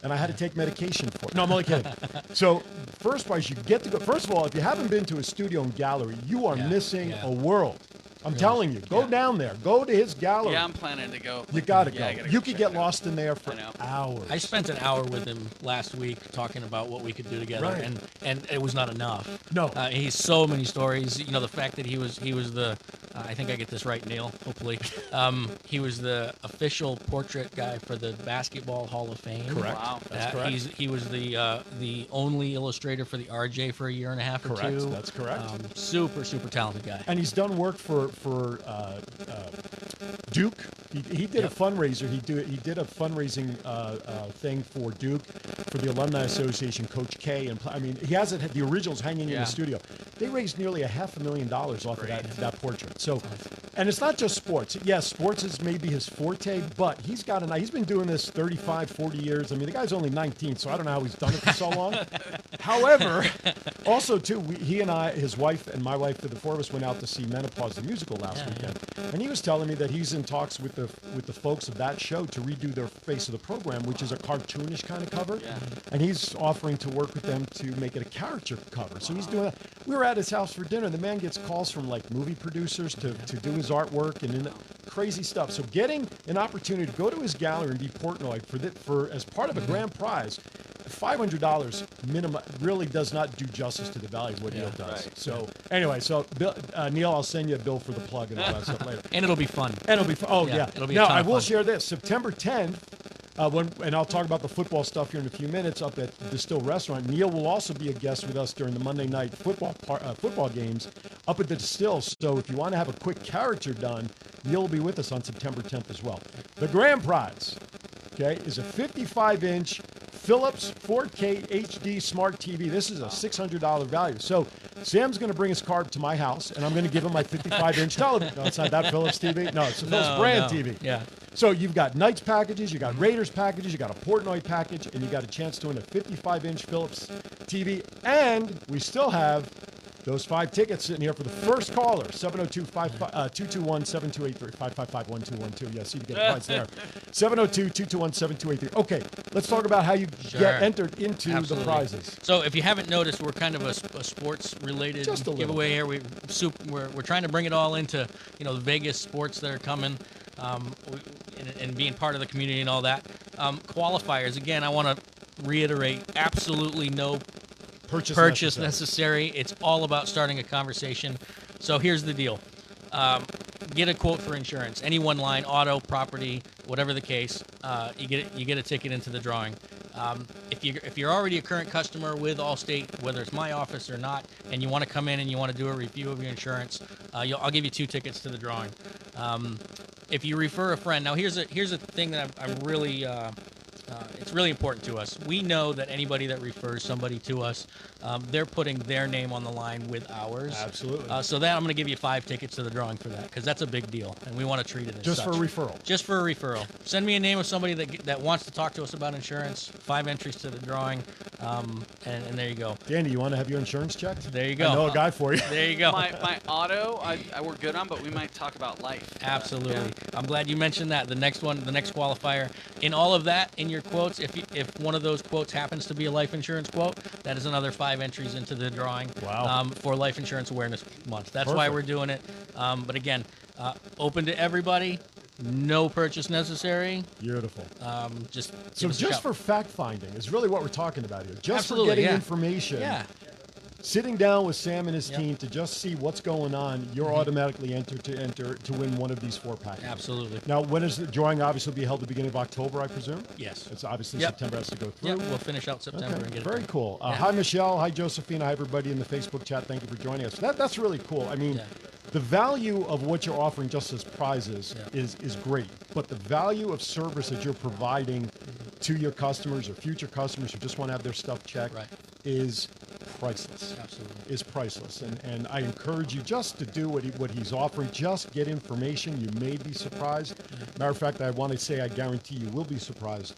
and I had to take medication for it. No, I'm only kidding. So, first prize, you get to go. First of all, if you haven't been to a studio and gallery, you are missing a world. I'm telling you, go down there. Go to his gallery. Yeah, I'm planning to go. You got to Yeah, I go. gotta You go could check get it out. lost in there for hours. I spent an hour with him last week talking about what we could do together, Right. and it was not enough. No. He's so many stories. You know, the fact that he was the I think I get this right, Neil. Hopefully, he was the official portrait guy for the Basketball Hall of Fame. Correct. Wow. That's correct. He was the only illustrator for the RJ for a year and a half or Correct. two. That's correct. Super talented guy. And he's done work for Duke. He did a fundraiser. He did a fundraising thing for Duke for the Alumni Association. Coach K, and I mean, he has it. The originals hanging in the studio. They raised nearly $500,000 off of that portrait. So, and it's not just sports. Yes, sports is maybe his forte, but he's been doing this 35, 40 years. I mean, the guy's only 19, so I don't know how he's done it for so long. However, also too, he and I, his wife and my wife, the four of us went out to see Menopause the musical last weekend, and he was telling me that he's in talks with the folks of that show to redo their face of the program, which is a cartoonish kind of cover, and he's offering to work with them to make it a caricature cover. So he's doing that. We were at his house for dinner. The man gets calls from like movie producers to do his artwork and crazy stuff. So getting an opportunity to go to his gallery and be Portnoy for as part of a grand prize, $500 minimum really does not do justice to the value of what Neil does. Right. So anyway, Bill, Neil, I'll send you a bill for the plug and all that stuff later. And it'll be fun. And it'll be fun. Oh yeah. It'll be now a ton I of will fun. share this. September 10th. And I'll talk about the football stuff here in a few minutes up at the Distill Restaurant. Neil will also be a guest with us during the Monday night football games up at the Distill. So if you want to have a quick character done, Neil will be with us on September 10th as well. The grand prize, okay, is a 55-inch Philips 4K HD Smart TV. This is a $600 value. So Sam's going to bring his card to my house, and I'm going to give him my 55-inch television. No, it's not that Philips TV. No, it's a Philips brand TV. Yeah. So you've got Knights packages, you got Raiders packages, you got a Portnoy package, and you got a chance to win a 55-inch Philips TV. And we still have those 5 tickets sitting here for the first caller, 702-221-7283, 555-1212. Yeah, see, you get the price there. 702-221-7283. Okay, let's talk about how you get entered into the prizes. So if you haven't noticed, we're kind of a sports-related giveaway here. We're trying to bring it all into, the Vegas sports that are coming. And being part of the community and all that. Qualifiers, again, I want to reiterate, absolutely no purchase necessary. It's all about starting a conversation. So here's the deal. Get a quote for insurance. Any one line, auto, property, whatever the case, you get a ticket into the drawing. If you're already a current customer with Allstate, whether it's my office or not, and you want to come in and you want to do a review of your insurance, I'll give you 2 tickets to the drawing. If you refer a friend, now here's a thing that I'm really it's really important to us. We know that anybody that refers somebody to us, they're putting their name on the line with ours. Absolutely. So that I'm going to give you 5 tickets to the drawing for that, because that's a big deal, and we want to treat it as Just such. for a referral. Just for a referral. Send me a name of somebody that wants to talk to us about insurance. 5 entries to the drawing, and there you go. Danny, you want to have your insurance checked? There you go. I know a guy for you. There you go. My auto, we're good on, but we might talk about life. Absolutely. I'm glad you mentioned that. The next qualifier. In all of that, in your quotes, if one of those quotes happens to be a life insurance quote, that is another 5 entries into the drawing. Wow. For Life Insurance Awareness Month. That's Perfect. why we're doing it. But again, open to everybody. No purchase necessary. Beautiful. Just for fact finding is really what we're talking about here. Just Absolutely, for getting yeah. information. Yeah. Sitting down with Sam and his team to just see what's going on, you're automatically entered to win one of these 4 packages. Absolutely. Now, when is the drawing? Obviously, be held at the beginning of October, I presume. Yes. It's obviously Yep. September has to go through. Yep, we'll finish out September and get it Very done. cool. Yeah. Hi, Michelle. Hi, Josephina. Hi, everybody in the Facebook chat. Thank you for joining us. That's really cool. I mean, the value of what you're offering just as prizes is great, but the value of service that you're providing to your customers or future customers who just want to have their stuff checked is priceless. Absolutely. Is priceless. And I encourage you just to do what he's offering. Just get information. You may be surprised. Matter of fact, I want to say I guarantee you will be surprised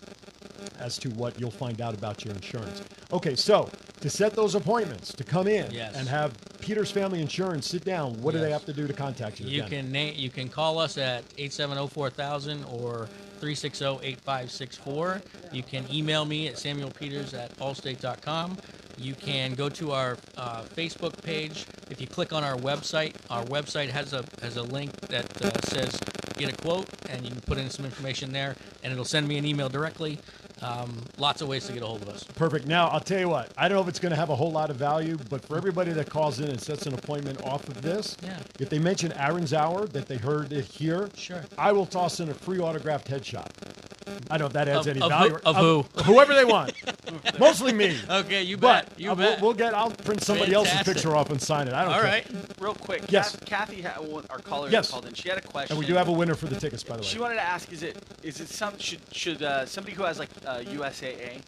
as to what you'll find out about your insurance. Okay, so to set those appointments, to come in and have Peter's Family Insurance sit down, what do they have to do to contact you? You can call us at 870-4000 or 360-8564. You can email me at samuelpeters@allstate.com. You can go to our Facebook page. If you click on our website has a link that says get a quote, and you can put in some information there, and it'll send me an email directly. Lots of ways to get a hold of us. Perfect. Now, I'll tell you what. I don't know if it's going to have a whole lot of value, but for everybody that calls in and sets an appointment off of this, if they mention Aaron's Hour, that they heard it here, I will toss in a free autographed headshot. I don't know if that adds any value. Of who? Whoever they want. Mostly me. Okay, you bet. But I'll print somebody else's picture off and sign it. I don't care. All right. Real quick. Yes. Kathy, our caller Yes. called in. She had a question. And we do have a winner for the tickets, by the way. She wanted to ask: Is it should somebody who has like USAA,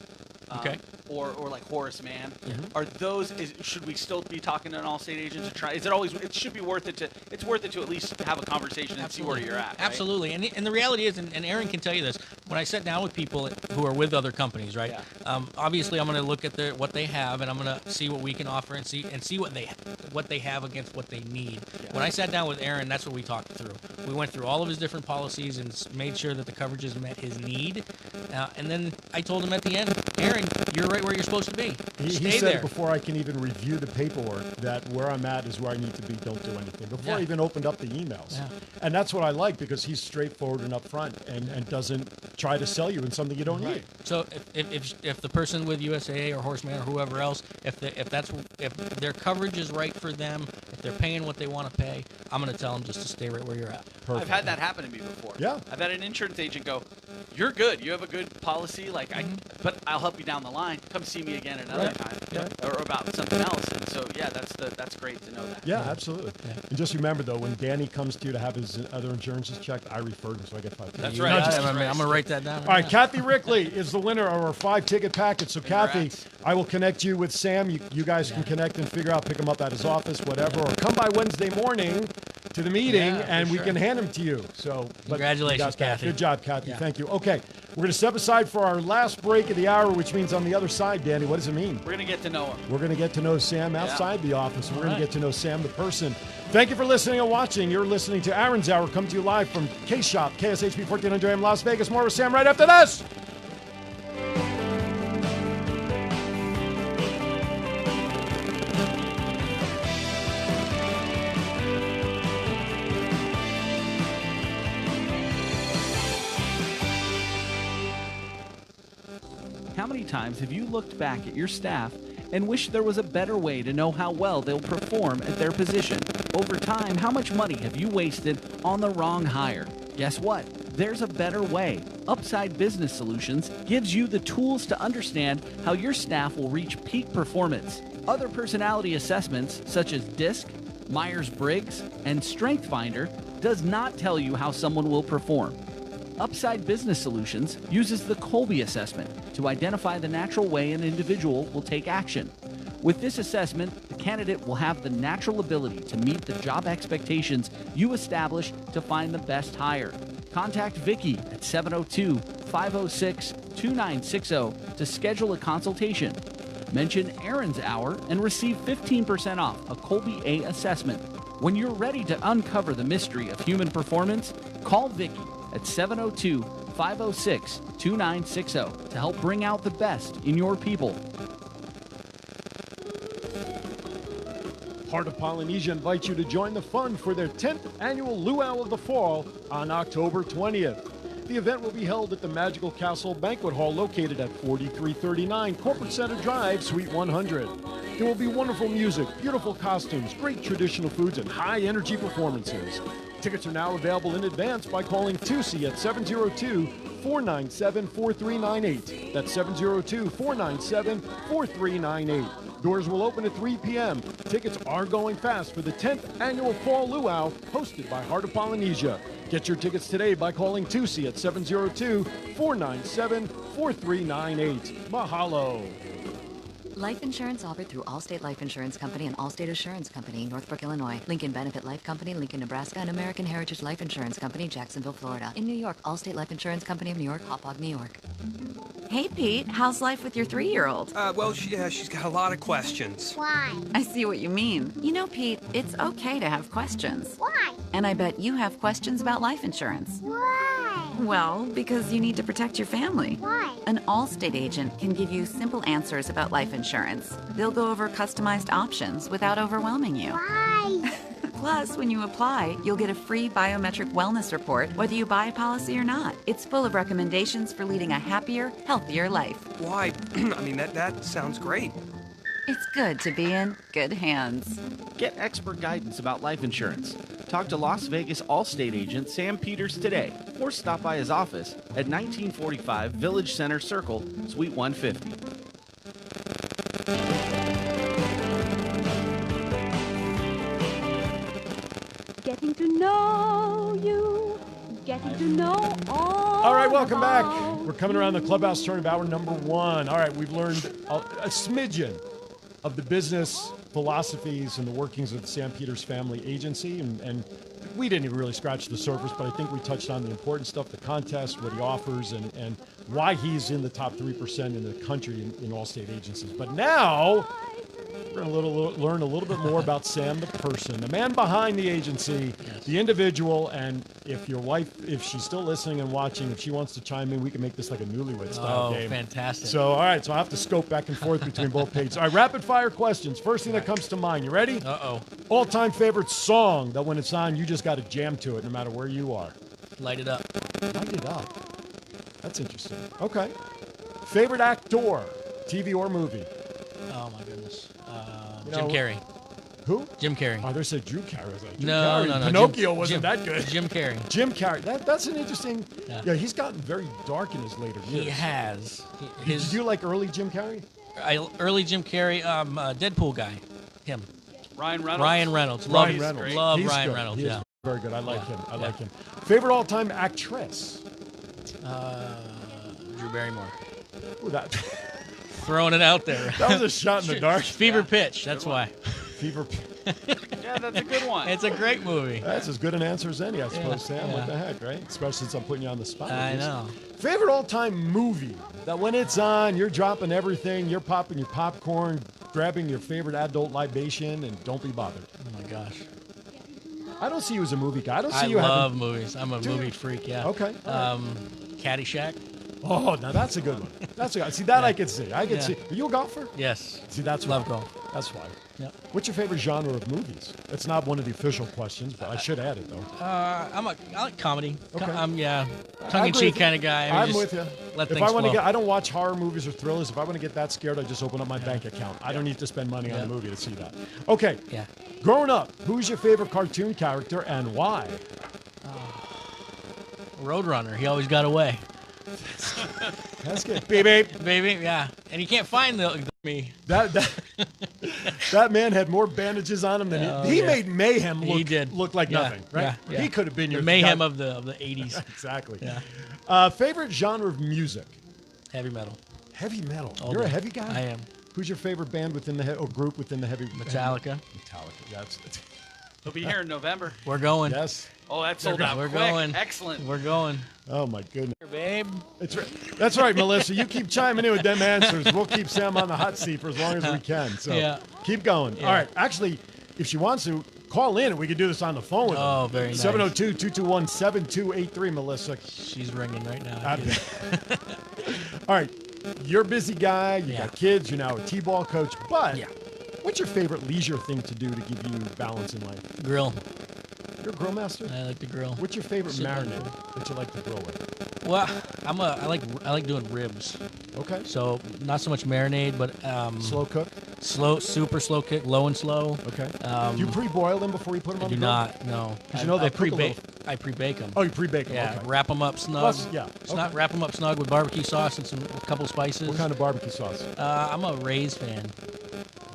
or like Horace Mann, are those? Should we still be talking to an Allstate agent to try? Is it always? It should be worth it to. It's worth it to at least have a conversation and see where you're at. Right? Absolutely, and the reality is, and Aaron can tell you this. When I sit down with people who are with other companies, right? Obviously, I'm going to look at what they have, and I'm going to see what we can offer and see what they have against what they need. When I sat down with Aaron, that's what we talked through. We went through all of his different policies and made sure that the coverages met his need. And then I told him at the end, Aaron, you're right where you're supposed to be. He Stay said there. before I can even review the paperwork that where I'm at is where I need to be. Don't do anything. Before I even opened up the emails. Yeah. And that's what I like, because he's straightforward and upfront and doesn't try to sell you in something you don't need. So if the person with USAA or Horseman or whoever else, if their coverage is right for them, if they're paying what they want to pay, I'm going to tell them just to stay right where you're at. Perfect. I've had that happen to me before. Yeah. I've had an insurance agent go, "You're good. You have a good policy. But I'll help you down the line. Come see me again another time, or about something else." And so, that's great to know that. Yeah, absolutely. And just remember, though, when Danny comes to you to have his other insurances checked, I referred him, so I get 5 tickets. That's right. I'm going to write that down. All right, Kathy Rickley is the winner of our 5-ticket package. So, Kathy, I will connect you with Sam. You guys can connect and figure out, pick him up at his office, whatever, or come by Wednesday morning to the meeting, and we can hand him to you. So, congratulations, Kathy. Good job, Kathy. Thank you. Okay, we're going to step aside for our last break of the hour, which means on the other side, Danny, what does it mean? We're going to get to know him. We're going to get to know Sam outside the office. We're going to get to know Sam, the person. Thank you for listening and watching. You're listening to Aaron's Hour, come to you live from K-Shop, KSHP 1400 AM, Las Vegas. More with Sam right after this. How many times have you looked back at your staff and wished there was a better way to know how well they'll perform at their position? Over time, how much money have you wasted on the wrong hire? Guess what? There's a better way. Upside Business Solutions gives you the tools to understand how your staff will reach peak performance. Other personality assessments, such as DISC, Myers-Briggs, and StrengthsFinder, does not tell you how someone will perform. Upside Business Solutions uses the Colby assessment to identify the natural way an individual will take action. With this assessment, the candidate will have the natural ability to meet the job expectations you establish to find the best hire. Contact Vicki at 702-506-2960 to schedule a consultation. Mention Aaron's Hour and receive 15% off a Colby A assessment. When you're ready to uncover the mystery of human performance, call Vicki at 702-506-2960 to help bring out the best in your people. Heart of Polynesia invites you to join the fun for their 10th annual Luau of the Fall on October 20th. The event will be held at the Magical Castle Banquet Hall located at 4339 Corporate Center Drive, Suite 100. There will be wonderful music, beautiful costumes, great traditional foods, and high-energy performances. Tickets are now available in advance by calling Tusi at 702-497-4398. That's 702-497-4398. Doors will open at 3 p.m. Tickets are going fast for the 10th annual Fall Luau hosted by Heart of Polynesia. Get your tickets today by calling Tusi at 702-497-4398. Mahalo. Life insurance offered through Allstate Life Insurance Company and Allstate Assurance Company, Northbrook, Illinois. Lincoln Benefit Life Company, Lincoln, Nebraska, and American Heritage Life Insurance Company, Jacksonville, Florida. In New York, Allstate Life Insurance Company of New York, Hauppauge, New York. Hey, Pete, how's life with your 3-year-old? Well, she's got a lot of questions. Why? I see what you mean. You know, Pete, it's okay to have questions. Why? And I bet you have questions about life insurance. Why? Well, because you need to protect your family. Why? An Allstate agent can give you simple answers about life insurance. They'll go over customized options without overwhelming you. Why? Plus, when you apply, you'll get a free biometric wellness report, whether you buy a policy or not. It's full of recommendations for leading a happier, healthier life. Why? I mean, that sounds great. It's good to be in good hands. Get expert guidance about life insurance. Talk to Las Vegas Allstate agent Sam Peters today, or stop by his office at 1945 Village Center Circle, Suite 150. Getting to know you, getting to know All right, welcome back. We're coming around the clubhouse turn of hour number 1. All right, we've learned a smidgen of the business philosophies and the workings of the Sam Peters Family Agency, and we didn't even really scratch the surface, but I think we touched on the important stuff, the contest, what he offers, and why he's in the top 3% in the country in Allstate agencies. But now we're going to learn a little bit more about Sam the person, the man behind the agency, the individual, and if your wife, if she's still listening and watching, if she wants to chime in, we can make this like a newlywed style game. Oh, fantastic. So, all right, so I have to scope back and forth between both pages. All right, rapid fire questions. First thing that comes to mind. You ready? Uh-oh. All-time favorite song that when it's on, you just got to jam to it no matter where you are. Light it up. Light it up. That's interesting. Okay. Favorite actor, TV or movie? Oh, my goodness. You Jim know, Carrey. Who? Jim Carrey. Oh, they said Drew Carrey. I was like, Jim No, Carrey. no, no. Pinocchio Jim- wasn't Jim- that good. Jim Carrey. Jim Carrey. That's an interesting. Yeah, he's gotten very dark in his later years. He has. Did you like early Jim Carrey? Early Jim Carrey, Deadpool guy. Him. Ryan Reynolds. Ryan Reynolds. Ryan Reynolds. Love He's Ryan good. Reynolds, He is yeah. very good. I like him. I like him. Favorite all-time actress? Drew Barrymore. Ooh, that. Throwing it out there. That was a shot in the dark. Fever Pitch, that's why. Fever Pitch. Yeah, that's a good one. It's a great movie. That's as good an answer as any, I suppose, Sam. yeah. What the heck, right? Especially since I'm putting you on the spot. I know. Favorite all-time movie that when it's on, you're dropping everything, you're popping your popcorn, grabbing your favorite adult libation, and don't be bothered. Oh, my gosh. I don't see you as a movie guy. I don't see I you love having... movies. I'm a movie freak, yeah. Okay. Caddyshack. Oh, now that's a good one. That's a good. See, that I can see. I can Yeah. see. Are you a golfer? Yes. See, that's Love why. golf. That's why. Yep. What's your favorite genre of movies? It's not one of the official questions, but I should add it, though. I like comedy. Okay. I'm I tongue-in-cheek agree with you. kind of guy. I mean, I'm just with you. Let If things I want to flow. get, I don't watch horror movies or thrillers. If I want to get that scared, I just open up my bank account. I don't need to spend money on a movie to see that. Okay. Yeah. Growing up, who's your favorite cartoon character and why? Roadrunner. He always got away. That's good. Beep, beep. Baby, yeah. And you can't find me. That man had more bandages on him than he yeah. made Mayhem He did. look like Yeah, nothing, right? yeah. He could have been The your mayhem guy- of the 80s. Exactly. Yeah. Favorite genre of music? Heavy metal. Heavy metal. All You're a day. heavy guy? I am. Who's your favorite band within the or group within the heavy? Metallica. Metallica. Yeah, it's He'll be here in November. We're going. Yes. Oh, that's sold out We're quick. going. Excellent. We're going. Oh my goodness. Babe. That's right, Melissa. You keep chiming in with them answers. We'll keep Sam on the hot seat for as long as we can. So Yeah. keep going. Yeah. All right. Actually, if she wants to, call in and we can do this on the phone with her. Oh, very nice. 702-221-7283, Melissa. She's ringing right now. All right. You're a busy guy. You got kids. You're now a T-ball coach. But what's your favorite leisure thing to do to give you balance in life? Grill. You're a grill master? I like to grill. What's your favorite Sit down. marinade that you like to grill with? Well, I like doing ribs. Okay. So not so much marinade, but slow cook. Super slow cook, low and slow. Okay. Um, Do you pre-boil them before you put them I on do the grill? not. No. 'Cause you know they'll I cook a pre-bake. little. I pre-bake them. Oh, you pre-bake them. Yeah. Okay. Wrap them up snug. Plus, yeah. Snug, wrap them up snug with barbecue sauce and a couple spices. What kind of barbecue sauce? I'm a Ray's fan.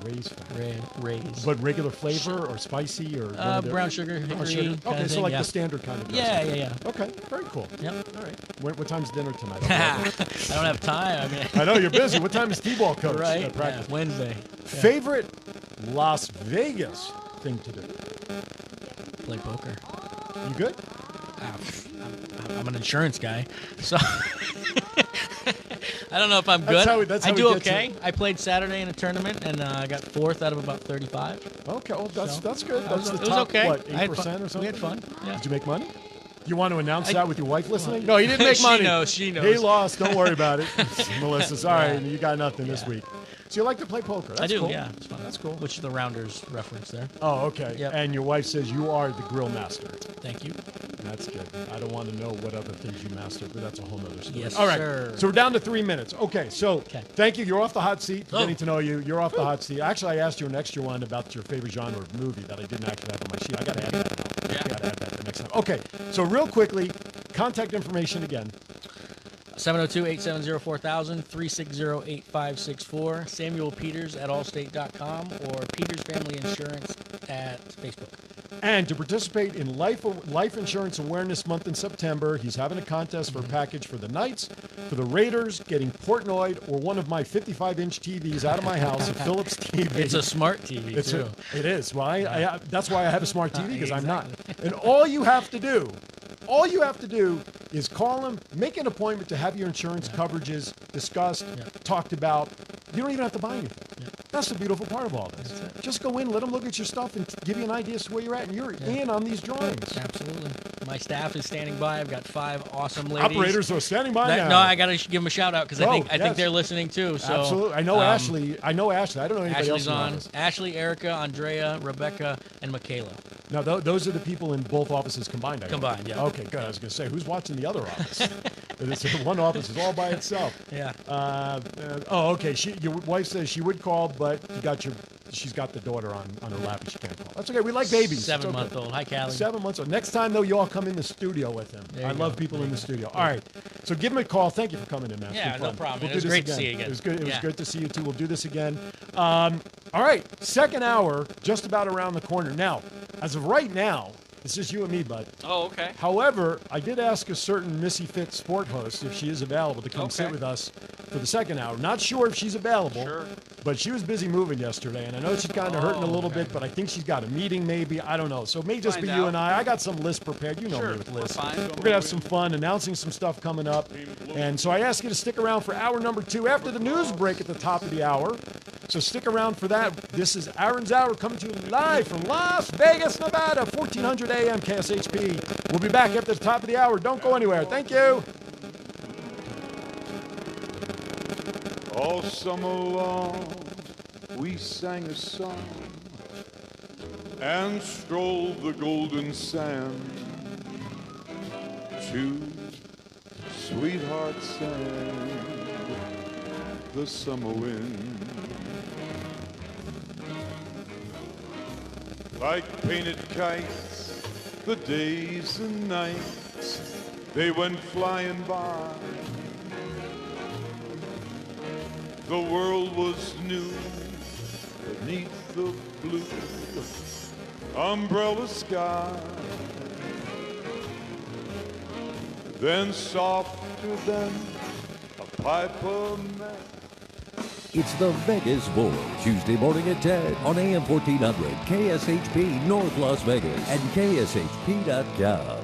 Ray's fan. Ray's. But regular flavor or spicy or? one of their- Brown sugar, Brown hickory sugar. kinda Okay, so thing, like yeah. the standard kind of Yeah, dressing. yeah. Okay, very cool. Yep. All right. What time's dinner tonight? I don't have time. I mean, I know you're busy. What time is T-ball coach? Right. Practice? Yeah, Wednesday. Yeah. Favorite Las Vegas thing to do? Play poker. You good? I'm an insurance guy, so I don't know if I'm That's good. how I we do get okay. you. I played Saturday in a tournament, and I got 4th out of about 35. Okay, well, that's good. It That's was- the it was top, okay. what, I had 8% fun. or something? We had fun, yeah. Did you make money? You want to announce I- that with your wife listening? No, he didn't make She money. knows, she He knows. lost. Don't worry about it. Melissa's all right. Yeah. You got nothing this week. So you like to play poker? That's I do, cool. yeah. It's fun. That's cool. Which is the Rounders reference there. Oh, okay. Yep. And your wife says you are the grill master. Thank you. That's good. I don't want to know what other things you master, but that's a whole other story. Yes, all right. sir. So we're down to 3 minutes. Okay. So thank you. You're off the hot seat. For getting to know you. You're off the hot seat. Actually, I asked you an extra one about your favorite genre of movie that I didn't actually have on my sheet. I got to add that now. Yeah. Got to add that the next time. Okay. So real quickly, contact information again. 702-870-4000, 360-8564, Samuel Peters at allstate.com, or Peters Family Insurance at Facebook. And to participate in Life Insurance Awareness Month in September, he's having a contest for a package for the Knights, for the Raiders, getting Portnoy, or one of my 55-inch TVs out of my house, a Philips TV. It's a smart TV, too. It is. Well, that's why I have a smart TV, because I'm not. And all you have to do is call him, make an appointment to have your insurance coverages discussed, talked about. You don't even have to buy anything. That's the beautiful part of all this. Just go in, let them look at your stuff, and give you an idea as to where you're at, and you're in on these drawings. Absolutely. My staff is standing by. I've got 5 awesome ladies. Operators are standing by now. No, I got to give them a shout out because I think they're listening too. So absolutely. I know Ashley. I know Ashley. I don't know anybody Ashley's else. on. Ashley, Erica, Andrea, Rebecca, and Michaela. Now, those are the people in both offices combined. I guess. Combined, yeah. Okay, good. I was going to say, who's watching the other office? One office is all by itself. Yeah. Okay. Your wife says she would call, but she's got the daughter on her lap and she can't call. That's okay. We like babies. 7-month-old. Hi, Callie. 7 months old. Next time, though, you all come in the studio with him. I love people in the studio. All right. So give him a call. Thank you for coming in, man. Yeah, no problem. It was great to see you again. It was good. It was good to see you, too. We'll do this again. All right. Second hour, just about around the corner. Now, as of right now, it's just you and me, bud. Oh, okay. However, I did ask a certain Missy Fit sport host if she is available to come sit with us for the second hour. Not sure if she's available, but she was busy moving yesterday, and I know she's kind of hurting a little bit, but I think she's got a meeting maybe. I don't know. So it may just be you and I. I got some lists prepared. You know me with lists. We're going to have some fun announcing some stuff coming up. And so I ask you to stick around for hour number 2 after the news break at the top of the hour. So stick around for that. This is Aaron's Hour coming to you live from Las Vegas, Nevada, 1400 AM KSHP. We'll be back after the top of the hour. Don't go anywhere. Thank you. All summer long, we sang a song and strolled the golden sand. 2 sweethearts sang the summer wind. Like painted kites, the days and nights, they went flying by. The world was new beneath the blue umbrella sky. Then softer than a piper man. It's the Vegas Bowl, Tuesday morning at 10 on AM 1400, KSHP North Las Vegas, and KSHP.com.